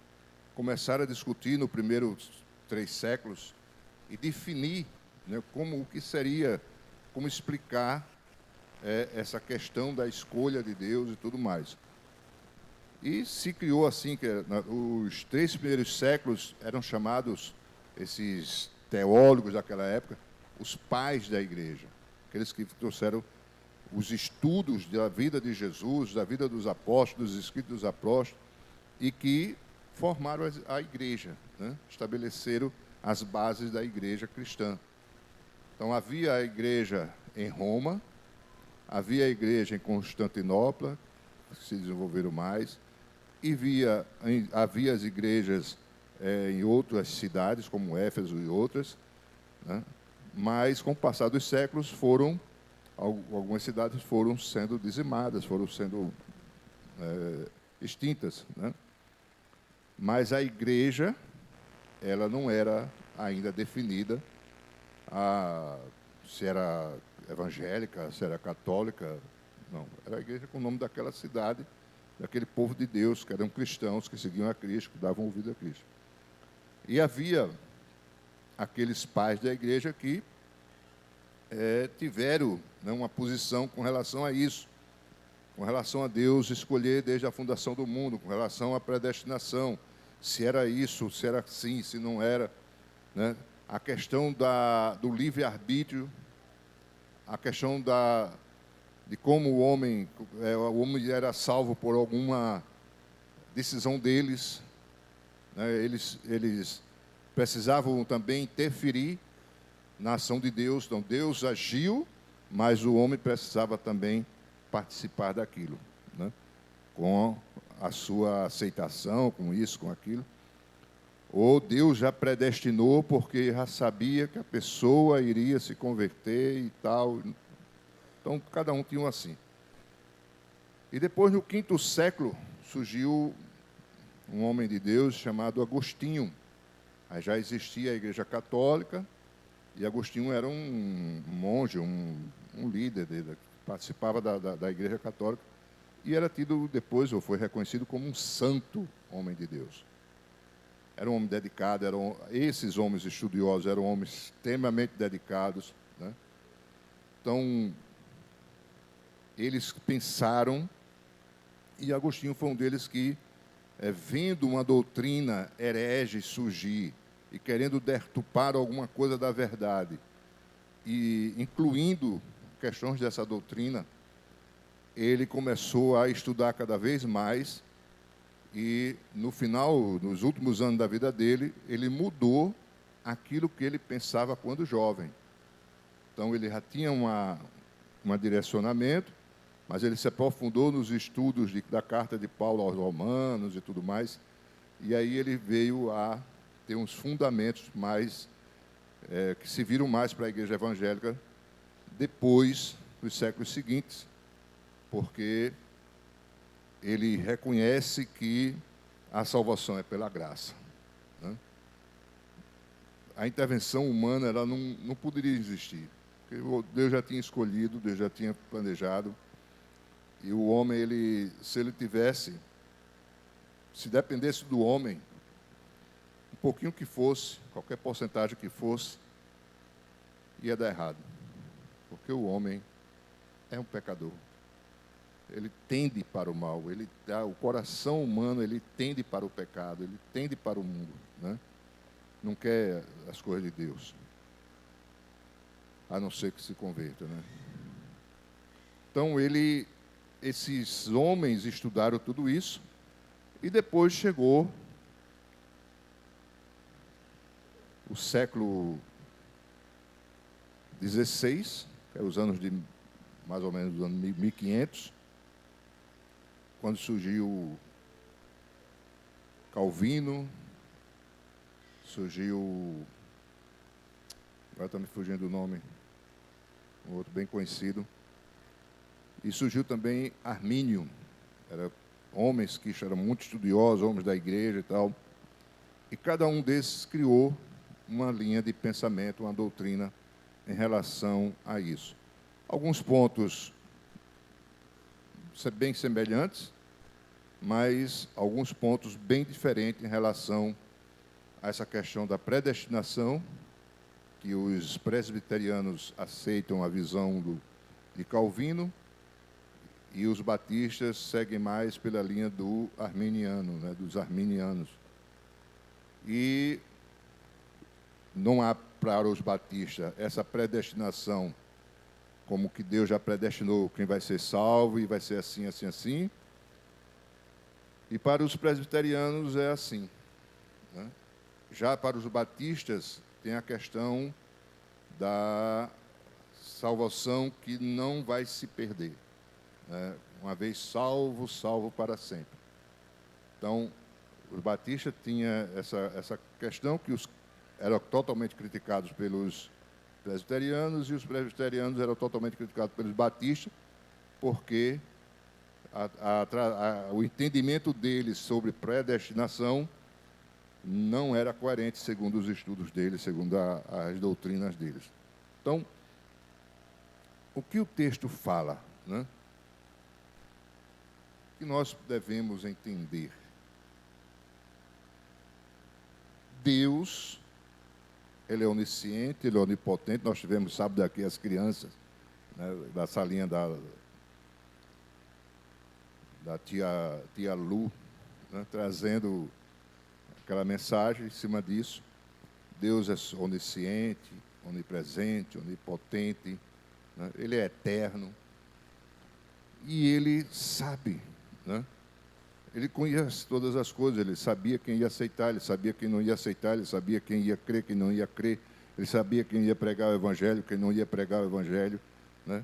começaram a discutir nos primeiros 3 séculos e definir, né, como o que seria, como explicar essa questão da escolha de Deus e tudo mais. E se criou assim, que os 3 primeiros séculos eram chamados, esses teólogos daquela época, os pais da igreja, aqueles que trouxeram os estudos da vida de Jesus, da vida dos apóstolos, dos escritos dos apóstolos, e que formaram a igreja, né? Estabeleceram as bases da igreja cristã. Então, havia a igreja em Roma, havia a igreja em Constantinopla, que se desenvolveram mais, e havia as igrejas em outras cidades, como Éfeso e outras, né? Mas, com o passar dos séculos, algumas cidades foram sendo dizimadas, foram sendo extintas, né? Mas a igreja, ela não era ainda definida, se era evangélica, se era católica, não. Era a igreja com o nome daquela cidade, daquele povo de Deus, que eram cristãos, que seguiam a Cristo, que davam ouvido a Cristo. E havia aqueles pais da igreja que tiveram, né, uma posição com relação a isso, com relação a Deus escolher desde a fundação do mundo, com relação à predestinação, se era isso, se era assim, se não era, né? A questão do livre-arbítrio, a questão de como o homem era salvo por alguma decisão deles, né? Eles precisavam também interferir na ação de Deus. Então, Deus agiu, mas o homem precisava também participar daquilo, né? Com a sua aceitação, com isso, com aquilo. Ou Deus já predestinou porque já sabia que a pessoa iria se converter e tal. Então, cada um tinha um assim. E depois, no 5º século, surgiu um homem de Deus chamado Agostinho. Aí já existia a Igreja Católica, e Agostinho era um monge, um líder dele, participava da Igreja Católica, e era tido depois, ou foi reconhecido como um santo homem de Deus. Era um homem dedicado, esses homens estudiosos eram homens extremamente dedicados, né? Então, eles pensaram, e Agostinho foi um deles que, vendo uma doutrina herege surgir, e querendo deturpar alguma coisa da verdade, e incluindo questões dessa doutrina, ele começou a estudar cada vez mais e, no final, nos últimos anos da vida dele, ele mudou aquilo que ele pensava quando jovem. Então, ele já tinha um direcionamento, mas ele se aprofundou nos estudos da carta de Paulo aos Romanos e tudo mais, e aí ele veio a ter uns fundamentos mais, que se viram mais para a igreja evangélica depois, nos séculos seguintes, porque ele reconhece que a salvação é pela graça, né? A intervenção humana ela não poderia existir, porque Deus já tinha escolhido, Deus já tinha planejado, e o homem, se dependesse do homem, um pouquinho que fosse, qualquer porcentagem que fosse, ia dar errado, porque o homem é um pecador. Ele tende para o mal, o coração humano ele tende para o pecado, ele tende para o mundo, né? Não quer as coisas de Deus, a não ser que se converta, né? Então esses homens estudaram tudo isso e depois chegou o século XVI, que é os anos de mais ou menos os anos 1500. Quando surgiu Calvino, surgiu, agora está me fugindo o nome, um outro bem conhecido, e surgiu também Armínio, eram homens que eram muito estudiosos, homens da igreja e tal, e cada um desses criou uma linha de pensamento, uma doutrina em relação a isso. Alguns pontos bem semelhantes, mas alguns pontos bem diferentes em relação a essa questão da predestinação, que os presbiterianos aceitam a visão de Calvino, e os batistas seguem mais pela linha do arminiano, né, dos arminianos. E não há para os batistas essa predestinação, como que Deus já predestinou quem vai ser salvo e vai ser assim, assim, assim. E para os presbiterianos é assim, né? Já para os batistas tem a questão da salvação que não vai se perder, né? Uma vez salvo, salvo para sempre. Então, os batistas tinham essa questão que eram totalmente criticados pelos presbiterianos, e os presbiterianos eram totalmente criticados pelos batistas, porque o entendimento deles sobre predestinação não era coerente segundo os estudos deles, segundo as doutrinas deles. Então, o que o texto fala, né? Que nós devemos entender. Deus, Ele é onisciente, Ele é onipotente. Nós tivemos, sábado aqui, as crianças, né, da salinha da tia Lu, né, trazendo aquela mensagem em cima disso. Deus é onisciente, onipresente, onipotente, né? Ele é eterno e Ele sabe, né? Ele conhece todas as coisas, Ele sabia quem ia aceitar, Ele sabia quem não ia aceitar, Ele sabia quem ia crer, quem não ia crer, Ele sabia quem ia pregar o Evangelho, quem não ia pregar o Evangelho, né?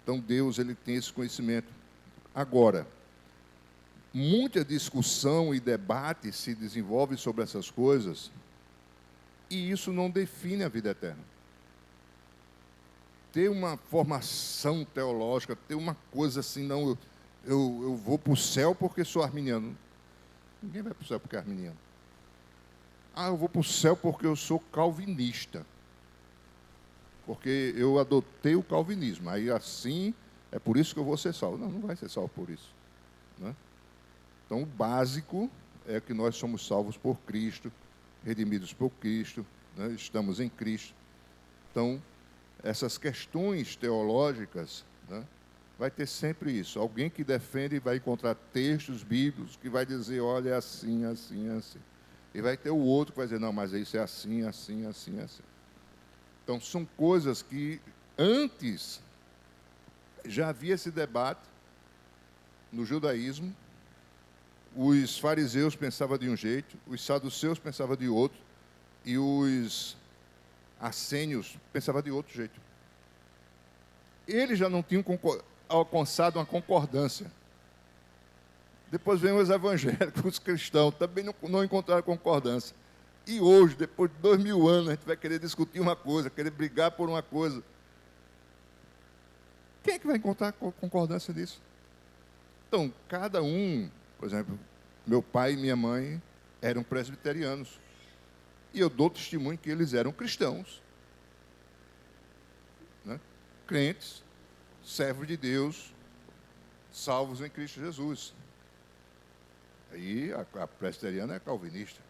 Então Deus, Ele tem esse conhecimento. Agora, muita discussão e debate se desenvolve sobre essas coisas, e isso não define a vida eterna. Ter uma formação teológica, ter uma coisa assim, não, eu vou para o céu porque sou arminiano. Ninguém vai para o céu porque é arminiano. Eu vou para o céu porque eu sou calvinista. Porque eu adotei o calvinismo. Aí assim, é por isso que eu vou ser salvo. Não vai ser salvo por isso, né? Então, o básico é que nós somos salvos por Cristo, redimidos por Cristo, né? Estamos em Cristo. Então, essas questões teológicas, né, vai ter sempre isso. Alguém que defende vai encontrar textos bíblicos que vai dizer, olha, assim, assim, assim. E vai ter o outro que vai dizer, não, mas isso é assim, assim, assim, assim. Então, são coisas que antes já havia esse debate no judaísmo. Os fariseus pensavam de um jeito, os saduceus pensavam de outro, e os assênios pensavam de outro jeito. Eles já não tinham alcançado uma concordância. Depois vem os evangélicos, os cristãos, também não encontraram concordância. E hoje, depois de 2000 anos, a gente vai querer discutir uma coisa, querer brigar por uma coisa. Quem é que vai encontrar concordância nisso? Então, cada um, por exemplo, meu pai e minha mãe eram presbiterianos. E eu dou testemunho que eles eram cristãos. Né? Crentes, servos de Deus, salvos em Cristo Jesus. Aí a presbiteriana é calvinista.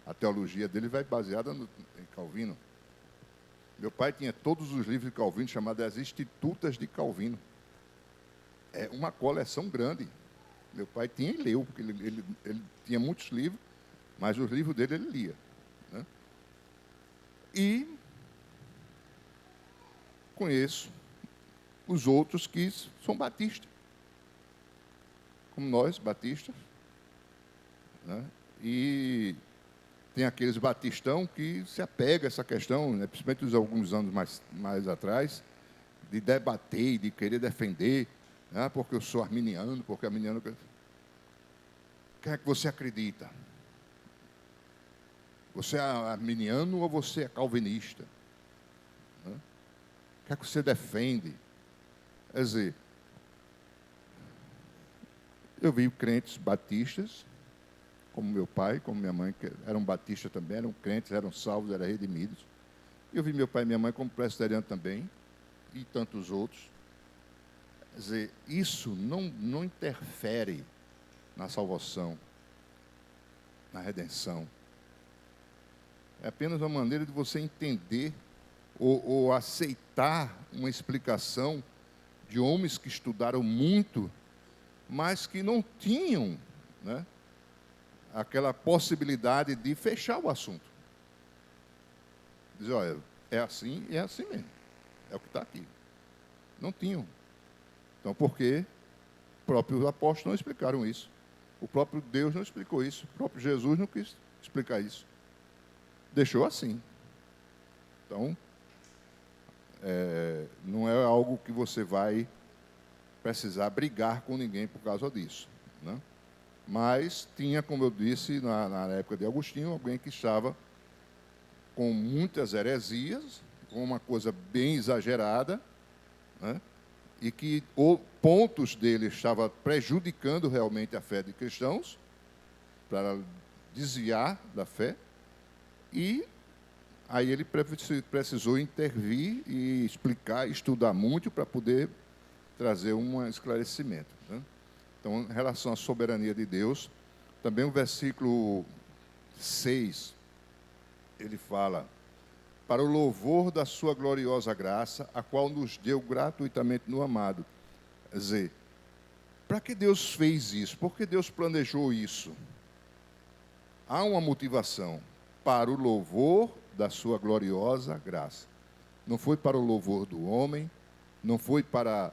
A teologia dele vai baseada em Calvino. Meu pai tinha todos os livros de Calvino, chamados As Institutas de Calvino. É uma coleção grande. Meu pai tinha e leu, porque ele tinha muitos livros, mas os livros dele ele lia. Né? E conheço os outros que são batistas, como nós, batistas. Né? E tem aqueles batistão que se apegam a essa questão, né, principalmente alguns anos mais atrás, de debater, de querer defender, né, porque eu sou arminiano, porque arminiano... Quem é que você acredita? Você é arminiano ou você é calvinista? Né? O que é que você defende? Quer dizer, eu vi crentes batistas, como meu pai, como minha mãe, que eram batistas também, eram crentes, eram salvos, eram redimidos. Eu vi meu pai e minha mãe como presbiteriano também, e tantos outros. Quer dizer, isso não interfere na salvação, na redenção. É apenas uma maneira de você entender ou aceitar uma explicação de homens que estudaram muito, mas que não tinham, né, aquela possibilidade de fechar o assunto. Dizer, olha, é assim e é assim mesmo. É o que está aqui. Não tinham. Então, por quê? Os próprios apóstolos não explicaram isso. O próprio Deus não explicou isso. O próprio Jesus não quis explicar isso. Deixou assim. Então, não é algo que você vai precisar brigar com ninguém por causa disso. Né? Mas tinha, como eu disse, na época de Agostinho, alguém que estava com muitas heresias, com uma coisa bem exagerada, né? E que pontos dele estavam prejudicando realmente a fé de cristãos, para desviar da fé, e aí ele precisou intervir e explicar, estudar muito para poder trazer um esclarecimento. Né? Então, em relação à soberania de Deus, também o versículo 6, ele fala: para o louvor da sua gloriosa graça, a qual nos deu gratuitamente no amado. Quer dizer, para que Deus fez isso? Por que Deus planejou isso? Há uma motivação: para o louvor da sua gloriosa graça. Não foi para o louvor do homem, não foi para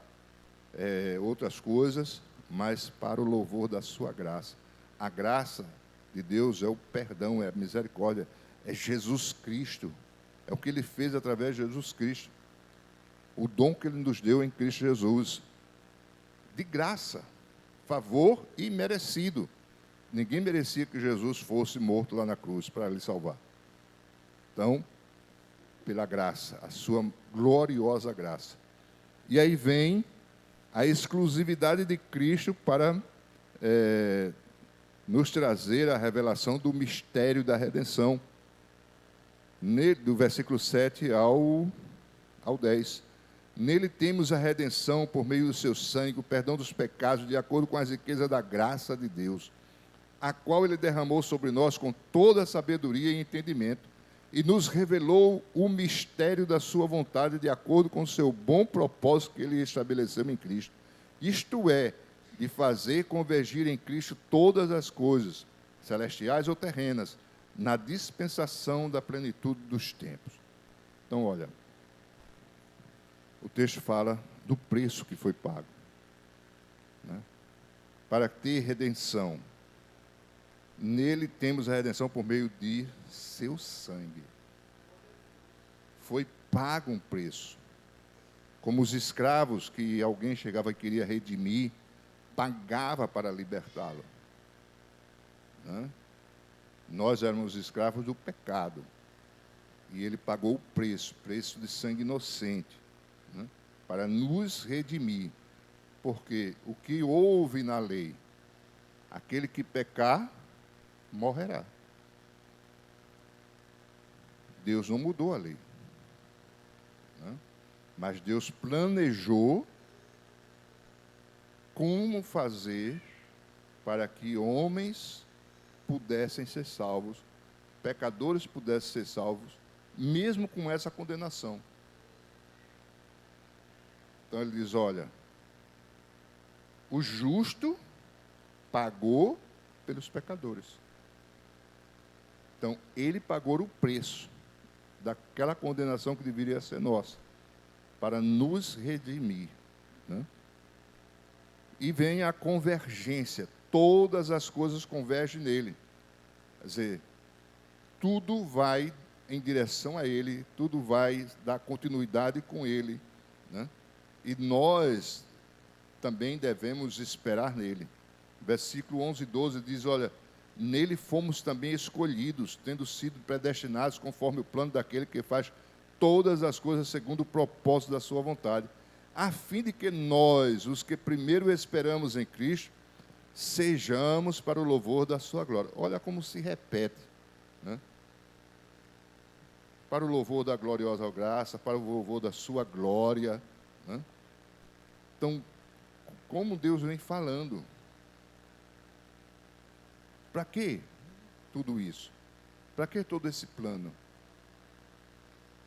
outras coisas, mas para o louvor da sua graça. A graça de Deus é o perdão, é a misericórdia, é Jesus Cristo. É o que Ele fez através de Jesus Cristo. O dom que Ele nos deu em Cristo Jesus. De graça, favor imerecido. Ninguém merecia que Jesus fosse morto lá na cruz para lhe salvar. Então, pela graça, a sua gloriosa graça. E aí vem a exclusividade de Cristo para nos trazer a revelação do mistério da redenção. Do versículo 7 ao 10. Nele temos a redenção por meio do seu sangue, o perdão dos pecados, de acordo com as riquezas da graça de Deus, a qual Ele derramou sobre nós com toda a sabedoria e entendimento, e nos revelou o mistério da sua vontade, de acordo com o seu bom propósito que Ele estabeleceu em Cristo. Isto é, de fazer convergir em Cristo todas as coisas, celestiais ou terrenas, na dispensação da plenitude dos tempos. Então, olha, o texto fala do preço que foi pago, né? Para ter redenção. Nele temos a redenção por meio de seu sangue. Foi pago um preço. Como os escravos que alguém chegava e queria redimir, pagava para libertá-lo, né? Nós éramos escravos do pecado. E ele pagou o preço de sangue inocente, né? Para nos redimir. Porque o que houve na lei, aquele que pecar, morrerá. Deus não mudou a lei, né? Mas Deus planejou como fazer para que homens pudessem ser salvos, pecadores pudessem ser salvos, mesmo com essa condenação. Então ele diz, olha, o justo pagou pelos pecadores. Então, ele pagou o preço daquela condenação que deveria ser nossa, para nos redimir, né? E vem a convergência, todas as coisas convergem nele. Quer dizer, tudo vai em direção a ele, tudo vai dar continuidade com ele, né? E nós também devemos esperar nele. Versículo 11 e 12 diz, olha, nele fomos também escolhidos, tendo sido predestinados conforme o plano daquele que faz todas as coisas segundo o propósito da sua vontade, a fim de que nós, os que primeiro esperamos em Cristo, sejamos para o louvor da sua glória. Olha como se repete, né? Para o louvor da gloriosa graça, para o louvor da sua glória, né? Então, como Deus vem falando. Para que tudo isso? Para que todo esse plano?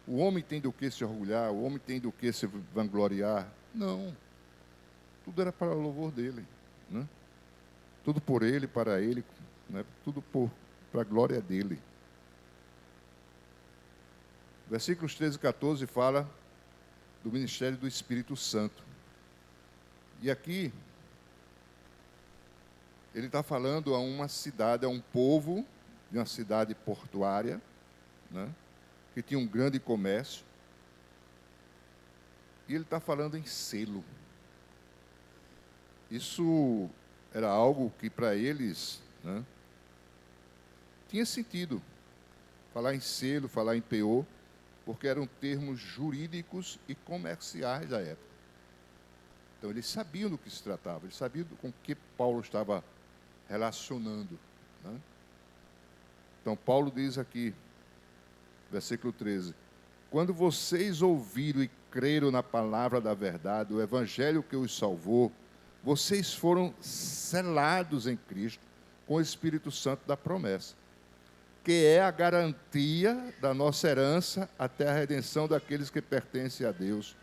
O homem tem do que se orgulhar, o homem tem do que se vangloriar? Não. Tudo era para o louvor dele, né? Tudo por ele, para ele, né? Tudo para a glória dele. Versículos 13 e 14 fala do ministério do Espírito Santo. E aqui, ele está falando a uma cidade, a um povo de uma cidade portuária, né, que tinha um grande comércio. E ele está falando em selo. Isso era algo que para eles, né, tinha sentido. Falar em selo, falar em PO, porque eram termos jurídicos e comerciais da época. Então, eles sabiam do que se tratava, eles sabiam com que Paulo estava relacionando, né? Então, Paulo diz aqui, versículo 13, quando vocês ouviram e creram na palavra da verdade, o evangelho que os salvou, vocês foram selados em Cristo com o Espírito Santo da promessa, que é a garantia da nossa herança até a redenção daqueles que pertencem a Deus,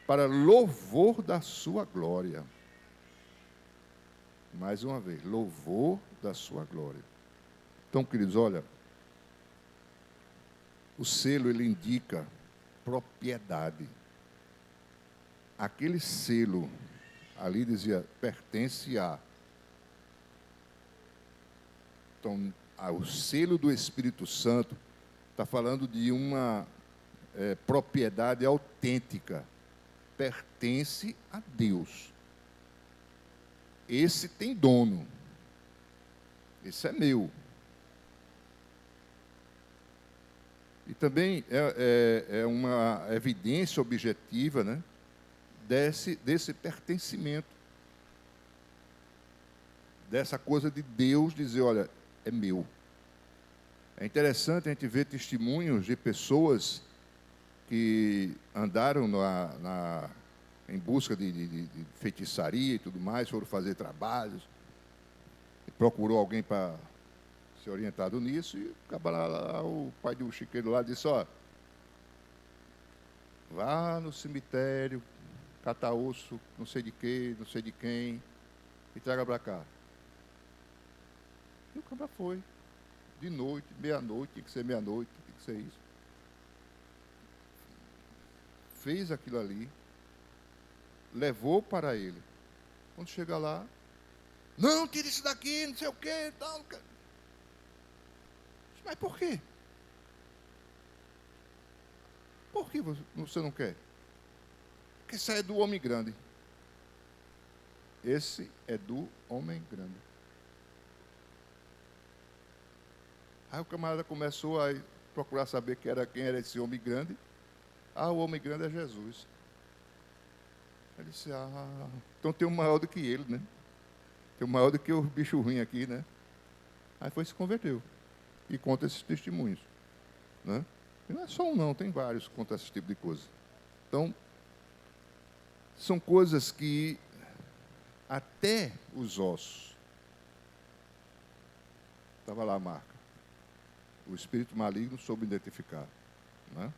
para louvor da sua glória. Mais uma vez, louvor da sua glória. Então, queridos, olha, o selo, ele indica propriedade. Aquele selo, ali dizia, pertence a. Então, o selo do Espírito Santo está falando de uma propriedade autêntica. Pertence a Deus. Esse tem dono. Esse é meu. E também é uma evidência objetiva, né, desse pertencimento. Dessa coisa de Deus dizer, olha, é meu. É interessante a gente ver testemunhos de pessoas que andaram em busca de feitiçaria e tudo mais, foram fazer trabalhos, e procurou alguém para ser orientado nisso, e o pai do chiqueiro lá disse, ó, vá no cemitério, catar osso, não sei de quê, não sei de quem, e traga para cá. E o cabra foi. De noite, meia-noite, tinha que ser meia-noite, tinha que ser isso. Fez aquilo ali, levou para ele. Quando chega lá, não, tira isso daqui, não sei o quê, tal. Mas por quê? Por que você não quer? Porque isso é do homem grande. Esse é do homem grande. Aí o camarada começou a procurar saber quem era esse homem grande. O homem grande é Jesus. Ele disse, então tem um maior do que ele, né? Tem um maior do que o bicho ruim aqui, né? Aí foi e se converteu. E conta esses testemunhos. Né? E não é só um não, tem vários que contam esse tipo de coisa. Então, são coisas que até os ossos. Estava lá a marca. O espírito maligno soube identificar. Né?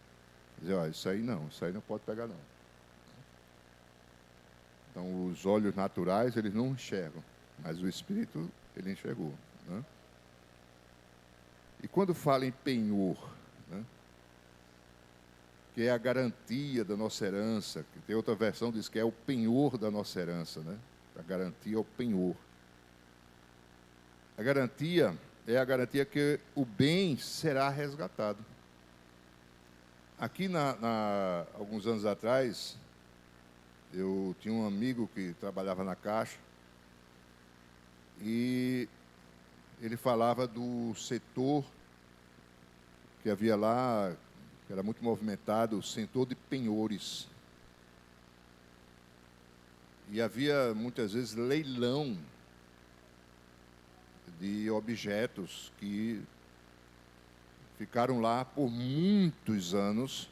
Dizer, isso aí não pode pegar não. Então, os olhos naturais, eles não enxergam, mas o espírito, ele enxergou. Né? E quando fala em penhor, né, que é a garantia da nossa herança, que tem outra versão que diz que é o penhor da nossa herança, né? A garantia é o penhor. A garantia é a garantia que o bem será resgatado. Aqui, alguns anos atrás, eu tinha um amigo que trabalhava na Caixa e ele falava do setor que havia lá, que era muito movimentado, o setor de penhores. E havia, muitas vezes, leilão de objetos que ficaram lá por muitos anos,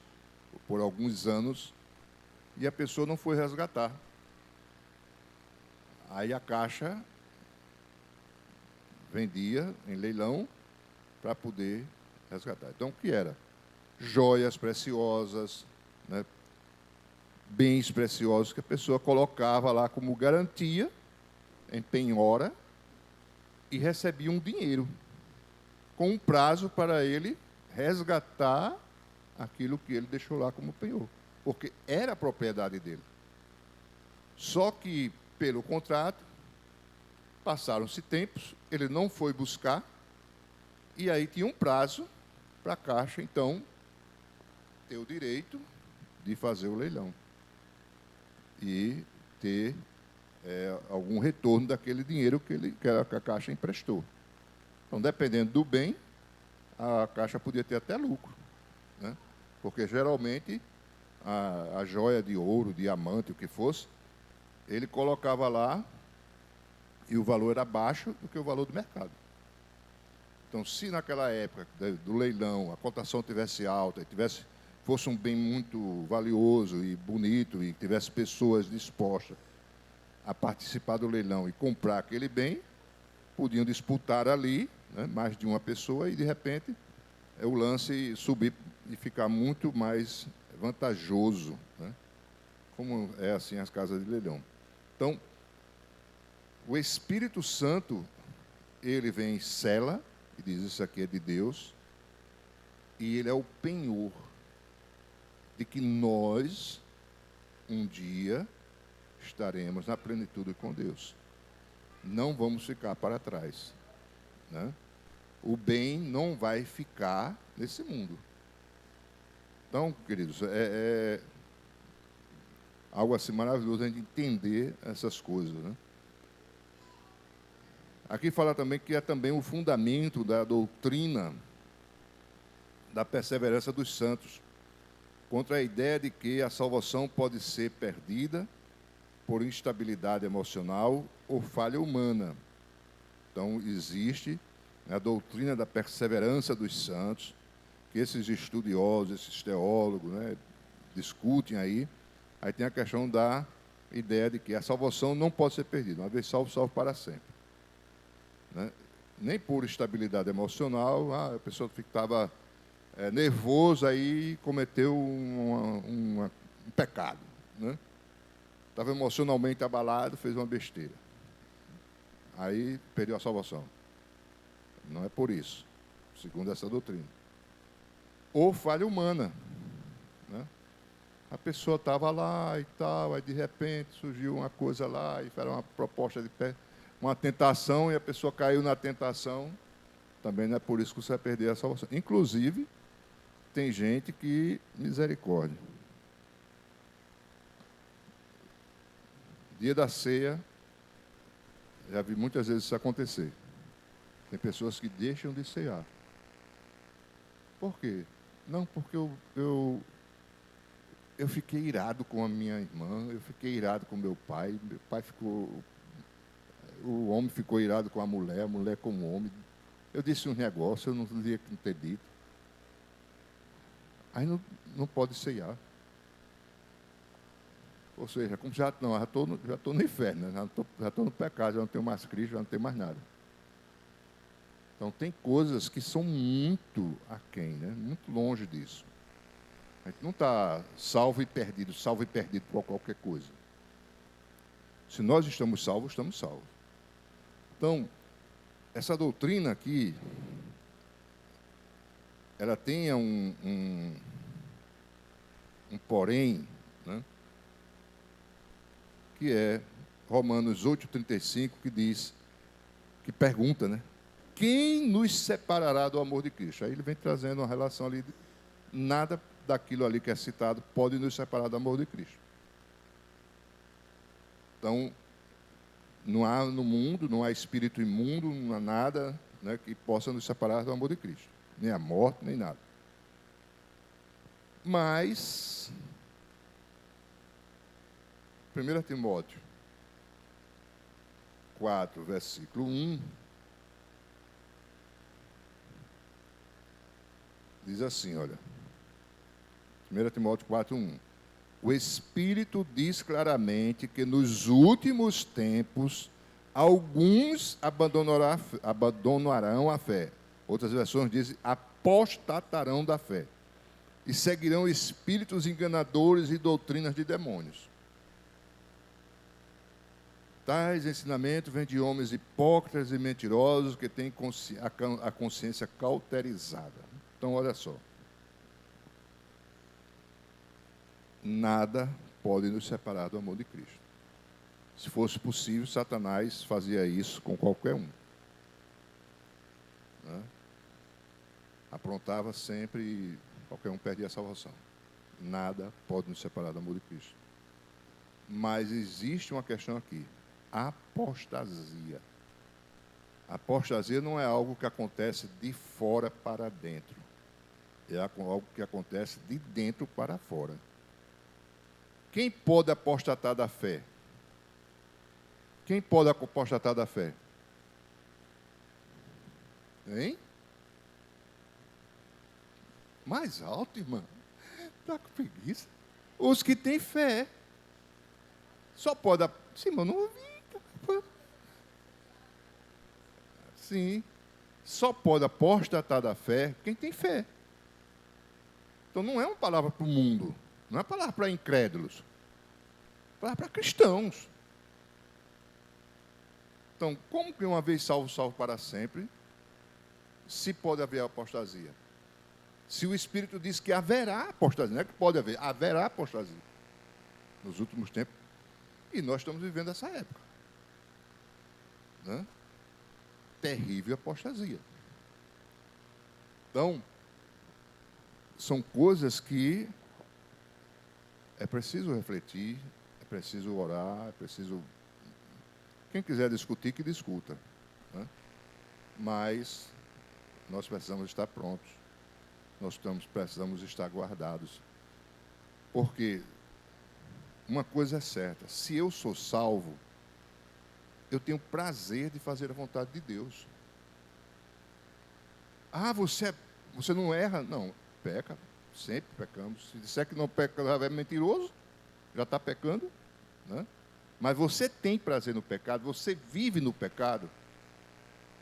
por alguns anos, e a pessoa não foi resgatar. Aí a Caixa vendia em leilão para poder resgatar. Então, o que era? Joias preciosas, né? Bens preciosos que a pessoa colocava lá como garantia, em penhora, e recebia um dinheiro, com um prazo para ele resgatar aquilo que ele deixou lá como penhor, porque era a propriedade dele. Só que, pelo contrato, passaram-se tempos, ele não foi buscar, e aí tinha um prazo para a Caixa, então, ter o direito de fazer o leilão e ter algum retorno daquele dinheiro que a Caixa emprestou. Então, dependendo do bem, a Caixa podia ter até lucro, né? Porque, geralmente, a joia de ouro, diamante, o que fosse, ele colocava lá e o valor era baixo do que o valor do mercado. Então, se naquela época do leilão a cotação tivesse alta e fosse um bem muito valioso e bonito e tivesse pessoas dispostas a participar do leilão e comprar aquele bem, podiam disputar ali, né, mais de uma pessoa e, de repente, o lance subir e ficar muito mais vantajoso, né, como é assim as casas de leilão. Então, o Espírito Santo, ele vem e sela, e diz, isso aqui é de Deus, e ele é o penhor de que nós, um dia, estaremos na plenitude com Deus. Não vamos ficar para trás, né? O bem não vai ficar nesse mundo. Então, queridos, é algo assim maravilhoso a gente entender essas coisas, né? Aqui fala também que é também o fundamento da doutrina da perseverança dos santos, contra a ideia de que a salvação pode ser perdida por instabilidade emocional ou falha humana. Então, existe a doutrina da perseverança dos santos, que esses estudiosos, esses teólogos, né, discutem aí. Aí tem a questão da ideia de que a salvação não pode ser perdida. Uma vez salvo, salvo para sempre. Né? Nem por estabilidade emocional, a pessoa estava nervoso, aí cometeu um pecado. Né? Estava emocionalmente abalado, fez uma besteira. Aí perdeu a salvação. Não é por isso, segundo essa doutrina. Ou falha humana, né? A pessoa estava lá e tal, aí de repente surgiu uma coisa lá, e era uma proposta de uma tentação, e a pessoa caiu na tentação. Também não é por isso que você vai perder a salvação. Inclusive, tem gente que, misericórdia. Dia da ceia, já vi muitas vezes isso acontecer. Tem pessoas que deixam de cear. Por quê? Não, porque eu fiquei irado com a minha irmã, eu fiquei irado com meu pai ficou. O homem ficou irado com a mulher com o homem. Eu disse um negócio, eu não devia ter dito. Aí não pode ceiar. Ou seja, como já estou no inferno, né? Já estou no pecado, já não tenho mais Cristo, já não tenho mais nada. Então, tem coisas que são muito aquém, né? Muito longe disso. A gente não está salvo e perdido por qualquer coisa. Se nós estamos salvos, estamos salvos. Então, essa doutrina aqui, ela tem um porém, né? Que é Romanos 8,35, que diz, que pergunta, né? Quem nos separará do amor de Cristo? Aí ele vem trazendo uma relação ali, nada daquilo ali que é citado pode nos separar do amor de Cristo. Então, não há no mundo, não há espírito imundo, não há nada, né, que possa nos separar do amor de Cristo. Nem a morte, nem nada. Mas, 1 Timóteo 4, versículo 1, diz assim, olha, 1 Timóteo 4, 1. O Espírito diz claramente que nos últimos tempos alguns abandonarão a fé. Outras versões dizem apostatarão da fé. E seguirão espíritos enganadores e doutrinas de demônios. Tais ensinamentos vêm de homens hipócritas e mentirosos que têm a consciência cauterizada. Então, olha só. Nada pode nos separar do amor de Cristo. Se fosse possível, Satanás fazia isso com qualquer um. Né? Aprontava sempre e qualquer um perdia a salvação. Nada pode nos separar do amor de Cristo. Mas existe uma questão aqui. Apostasia. Apostasia não é algo que acontece de fora para dentro. É algo que acontece de dentro para fora. Quem pode apostatar da fé? Quem pode apostatar da fé? Hein? Mais alto, irmão. Está com preguiça. Os que têm fé. Só pode... Sim, mas não ouvi. Sim. Só pode apostatar da fé quem tem fé. Então não é uma palavra para o mundo. Não é uma palavra para incrédulos. É uma palavra para cristãos. Então, como que uma vez salvo, salvo para sempre, se pode haver apostasia? Se o Espírito diz que haverá apostasia, não é que pode haver, haverá apostasia. Nos últimos tempos. E nós estamos vivendo essa época. Né? Terrível apostasia. Então, são coisas que é preciso refletir, é preciso orar, é preciso... Quem quiser discutir, que discuta. Né? Mas nós precisamos estar prontos. Nós precisamos estar guardados. Porque uma coisa é certa, se eu sou salvo, eu tenho prazer de fazer a vontade de Deus. Ah, você não erra? Não, peca. Sempre pecamos. Se disser que não peca, já é mentiroso, já está pecando. Né? Mas você tem prazer no pecado? Você vive no pecado?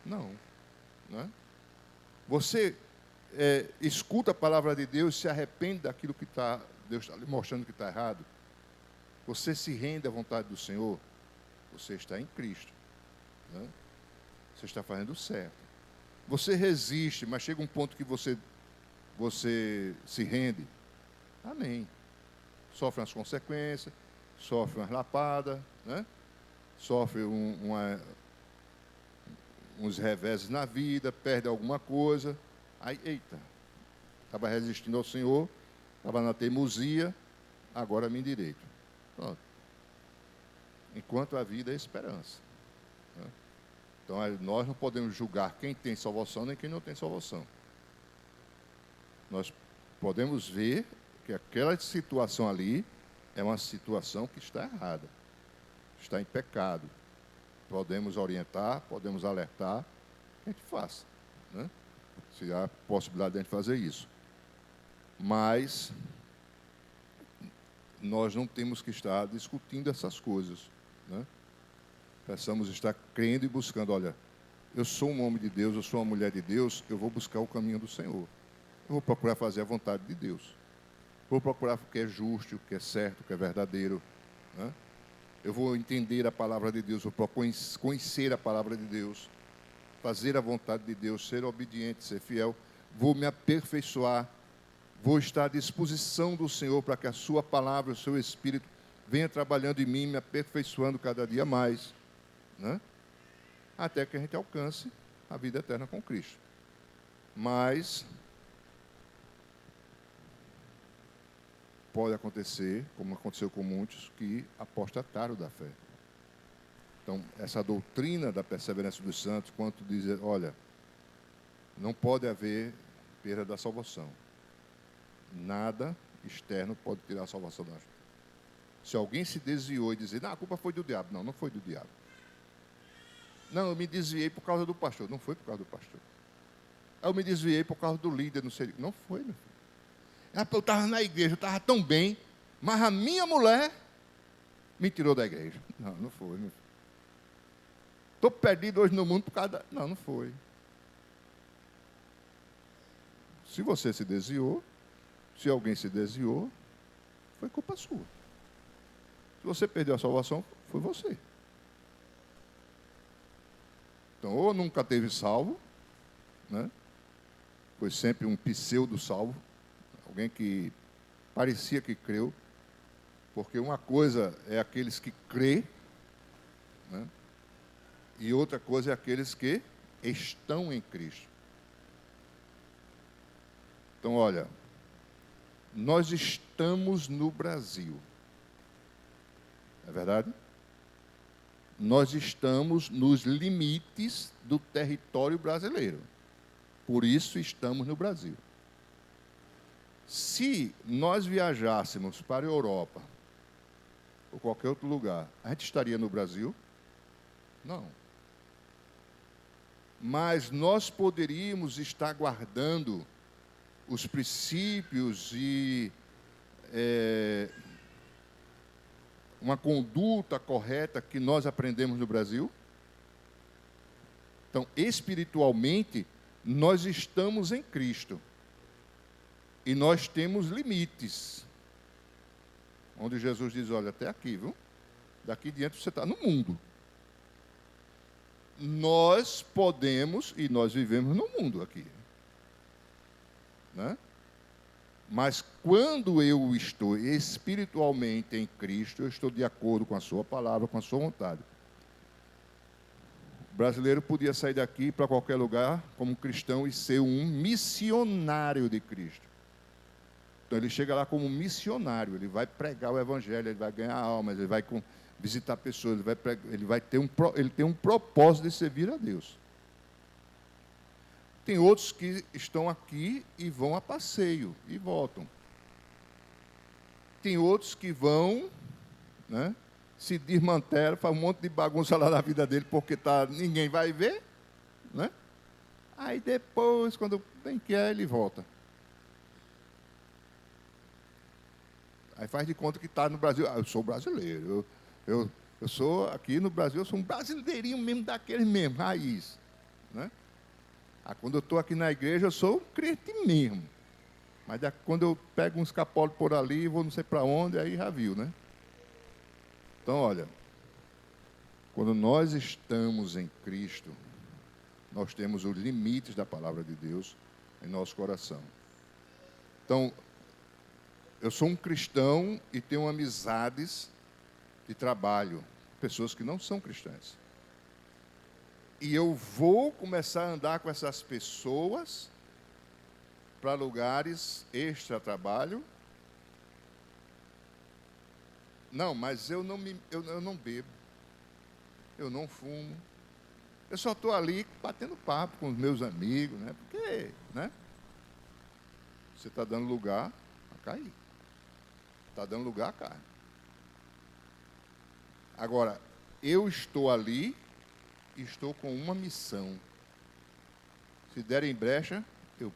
Não. Né? Você escuta a palavra de Deus, se arrepende daquilo que Deus está lhe mostrando que está errado? Você se rende à vontade do Senhor? Você está em Cristo. Né? Você está fazendo certo. Você resiste, mas chega um ponto que você se rende. Amém. Sofre umas consequências, sofre umas lapadas, né? Sofre uns reveses na vida, perde alguma coisa. Aí, eita, estava resistindo ao Senhor, estava na teimosia, agora me endireito. Pronto. Enquanto a vida é esperança. Né? Então, nós não podemos julgar quem tem salvação nem quem não tem salvação. Nós podemos ver que aquela situação ali é uma situação que está errada, está em pecado. Podemos orientar, podemos alertar, que a gente faça, né? Se há possibilidade de a gente fazer isso. Mas nós não temos que estar discutindo essas coisas, né? Precisamos estar crendo e buscando. Olha, eu sou um homem de Deus, eu sou uma mulher de Deus, eu vou buscar o caminho do Senhor. Eu vou procurar fazer a vontade de Deus. Vou procurar o que é justo, o que é certo, o que é verdadeiro, né? Eu vou entender a palavra de Deus, vou conhecer a palavra de Deus, fazer a vontade de Deus, ser obediente, ser fiel. Vou me aperfeiçoar, vou estar à disposição do Senhor para que a sua palavra, o seu Espírito, venha trabalhando em mim, me aperfeiçoando cada dia mais, né? Até que a gente alcance a vida eterna com Cristo. Mas pode acontecer, como aconteceu com muitos, que apostataram da fé. Então, essa doutrina da perseverança dos santos, quanto diz, olha, não pode haver perda da salvação. Nada externo pode tirar a salvação da gente. Se alguém se desviou e dizer, não, a culpa foi do diabo. Não, não foi do diabo. Não, eu me desviei por causa do pastor. Não foi por causa do pastor. Eu me desviei por causa do líder, não sei. Não foi, meu filho. Eu estava na igreja, eu estava tão bem, mas a minha mulher me tirou da igreja. Não, não foi, meu filho. Estou perdido hoje no mundo por causa da... Não, não foi. Se você se desviou, se alguém se desviou, foi culpa sua. Se você perdeu a salvação, foi você. Então, ou nunca teve salvo, né? Foi sempre um pseudo-salvo, alguém que parecia que creu, porque uma coisa é aqueles que crê, né? E outra coisa é aqueles que estão em Cristo. Então, olha, nós estamos no Brasil. É verdade? Nós estamos nos limites do território brasileiro. Por isso estamos no Brasil. Se nós viajássemos para a Europa ou qualquer outro lugar, a gente estaria no Brasil? Não. Mas nós poderíamos estar guardando os princípios e uma conduta correta que nós aprendemos no Brasil? Então, espiritualmente, nós estamos em Cristo. E nós temos limites. Onde Jesus diz, olha, até aqui, viu? Daqui diante você está no mundo. Nós podemos, e nós vivemos no mundo aqui. Né? Mas quando eu estou espiritualmente em Cristo, eu estou de acordo com a sua palavra, com a sua vontade. O brasileiro podia sair daqui para qualquer lugar como cristão e ser um missionário de Cristo. Então ele chega lá como missionário, ele vai pregar o evangelho, ele vai ganhar almas, ele vai visitar pessoas, ele tem um propósito de servir a Deus. Tem outros que estão aqui e vão a passeio e voltam. Tem outros que vão, né, se desmantelam, faz um monte de bagunça lá na vida dele, porque ninguém vai ver, né? Aí depois, quando bem quer, ele volta. Aí faz de conta que está no Brasil. Eu sou brasileiro. Eu sou, aqui no Brasil, eu sou um brasileirinho mesmo, daquele mesmo, raiz. Né? Quando eu estou aqui na igreja, eu sou um crente mesmo. Mas quando eu pego uns capolos por ali, vou não sei para onde, aí já viu, né? Então, olha, quando nós estamos em Cristo, nós temos os limites da palavra de Deus em nosso coração. Então, eu sou um cristão e tenho amizades de trabalho, pessoas que não são cristãs. E eu vou começar a andar com essas pessoas para lugares extra-trabalho. Não, mas eu não bebo, eu não fumo. Eu só estou ali batendo papo com os meus amigos, né? Porque, né? Você está dando lugar a cair. Está dando lugar a carne. Agora, eu estou ali e estou com uma missão. Se derem brecha, eu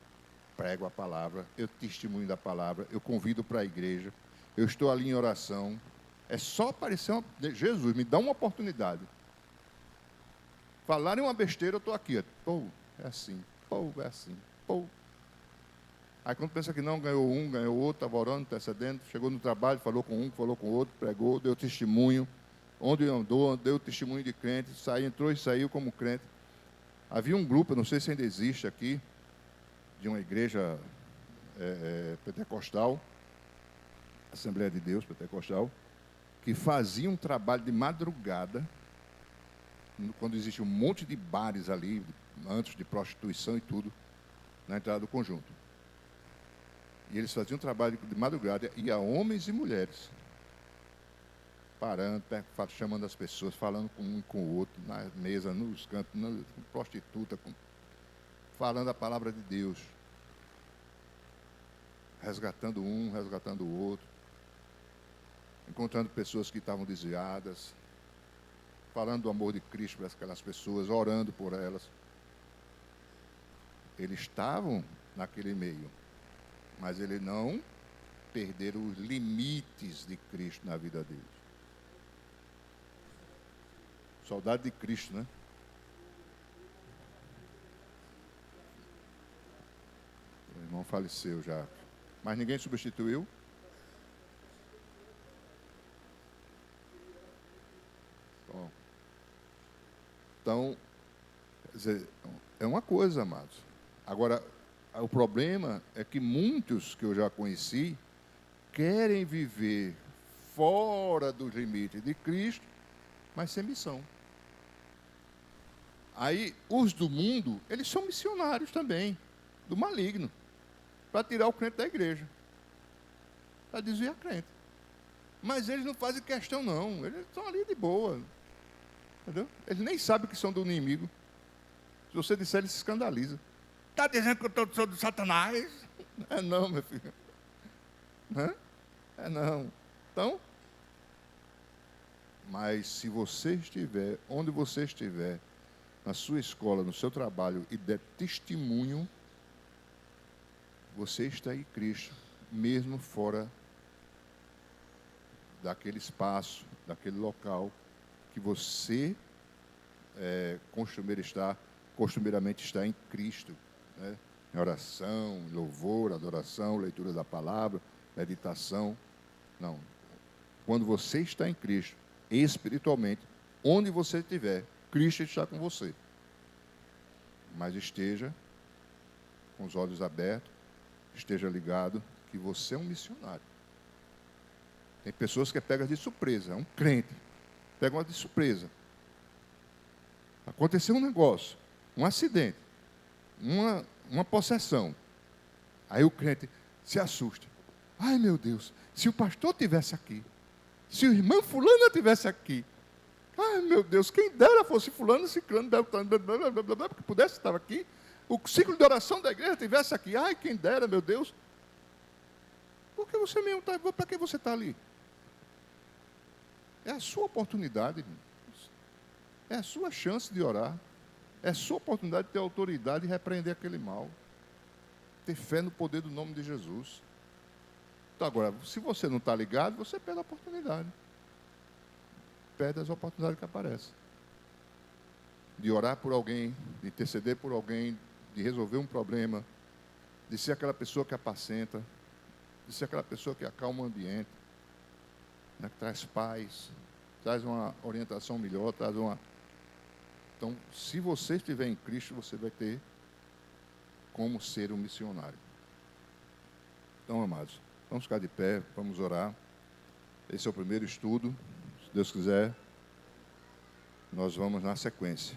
prego a palavra, eu testemunho da palavra, eu convido para a igreja, eu estou ali em oração. É só aparecer Jesus, me dá uma oportunidade. Falarem uma besteira, eu estou aqui. Pô, é assim, pô, é assim, pô. Aí quando pensa que não, ganhou um, ganhou outro, estava orando, intercedendo, chegou no trabalho, falou com um, falou com o outro, pregou, deu testemunho. Onde andou, deu testemunho de crente, entrou e saiu como crente. Havia um grupo, eu não sei se ainda existe aqui, de uma igreja pentecostal, Assembleia de Deus pentecostal, que fazia um trabalho de madrugada, quando existia um monte de bares ali, antes de prostituição e tudo, na entrada do conjunto. E eles faziam um trabalho de madrugada, ia homens e mulheres, parando, chamando as pessoas, falando com um e com o outro, na mesa, nos cantos, com prostituta, falando a palavra de Deus, resgatando um, resgatando o outro, encontrando pessoas que estavam desviadas, falando do amor de Cristo para aquelas pessoas, orando por elas. Eles estavam naquele meio, mas eles não perderam os limites de Cristo na vida deles. Saudade de Cristo, né? O irmão faleceu já. Mas ninguém substituiu? Bom. Então, quer dizer, é uma coisa, amados. Agora, o problema é que muitos que eu já conheci querem viver fora dos limites de Cristo, mas sem missão. Aí, os do mundo, eles são missionários também, do maligno, para tirar o crente da igreja, para desviar crente. Mas eles não fazem questão, não. Eles estão ali de boa. Entendeu? Eles nem sabem que são do inimigo. Se você disser, ele se escandaliza. Está dizendo que eu sou do Satanás? É não, meu filho. É não. Então, mas se você estiver, onde você estiver, na sua escola, no seu trabalho, e der testemunho, você está em Cristo, mesmo fora daquele espaço, daquele local que você costumeiramente está em Cristo, né? Em oração, em louvor, adoração, leitura da palavra, meditação. Não. Quando você está em Cristo, espiritualmente, onde você estiver, Cristo está com você. Mas esteja com os olhos abertos, esteja ligado que você é um missionário. Tem pessoas que pegam de surpresa, é um crente, pegam de surpresa. Aconteceu um negócio, um acidente, uma possessão. Aí o crente se assusta. Ai, meu Deus, se o pastor estivesse aqui, se o irmão fulano estivesse aqui, ai, meu Deus, quem dera fosse fulano, ciclano, que pudesse estar aqui, o ciclo de oração da igreja estivesse aqui, ai, quem dera, meu Deus. Por que você mesmo está, para que você está ali? É a sua oportunidade, irmãos. É a sua chance de orar. É a sua oportunidade de ter autoridade e repreender aquele mal. Ter fé no poder do nome de Jesus. Então, agora, se você não está ligado, você perde a oportunidade. Perde as oportunidades que aparecem. De orar por alguém, de interceder por alguém, de resolver um problema, de ser aquela pessoa que apacenta, de ser aquela pessoa que acalma o ambiente, né, que traz paz, traz uma orientação melhor, traz uma... Então, se você estiver em Cristo, você vai ter como ser um missionário. Então, amados, vamos ficar de pé, vamos orar. Esse é o primeiro estudo. Se Deus quiser, nós vamos na sequência.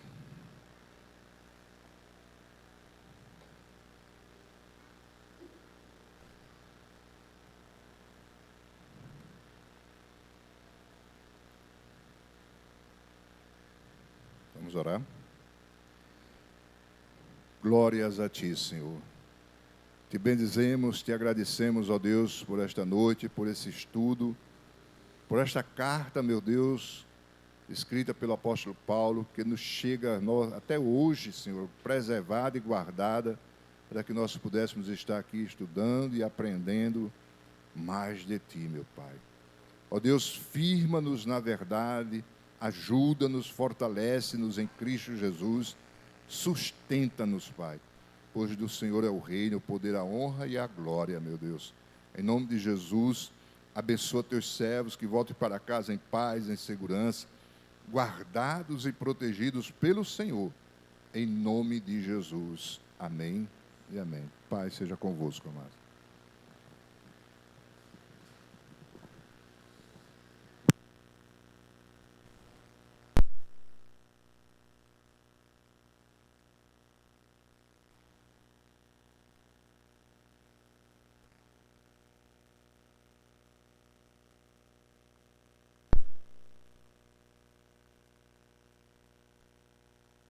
Vamos orar. Glórias a Ti, Senhor. Te bendizemos, te agradecemos, ó Deus, por esta noite, por esse estudo, por esta carta, meu Deus, escrita pelo apóstolo Paulo, que nos chega até hoje, Senhor, preservada e guardada, para que nós pudéssemos estar aqui estudando e aprendendo mais de Ti, meu Pai. Ó Deus, firma-nos na verdade, ajuda-nos, fortalece-nos em Cristo Jesus, sustenta-nos, Pai, pois do Senhor é o reino, o poder, a honra e a glória, meu Deus. Em nome de Jesus, abençoa teus servos, que voltem para casa em paz, em segurança, guardados e protegidos pelo Senhor, em nome de Jesus. Amém e amém. Pai, seja convosco, amados.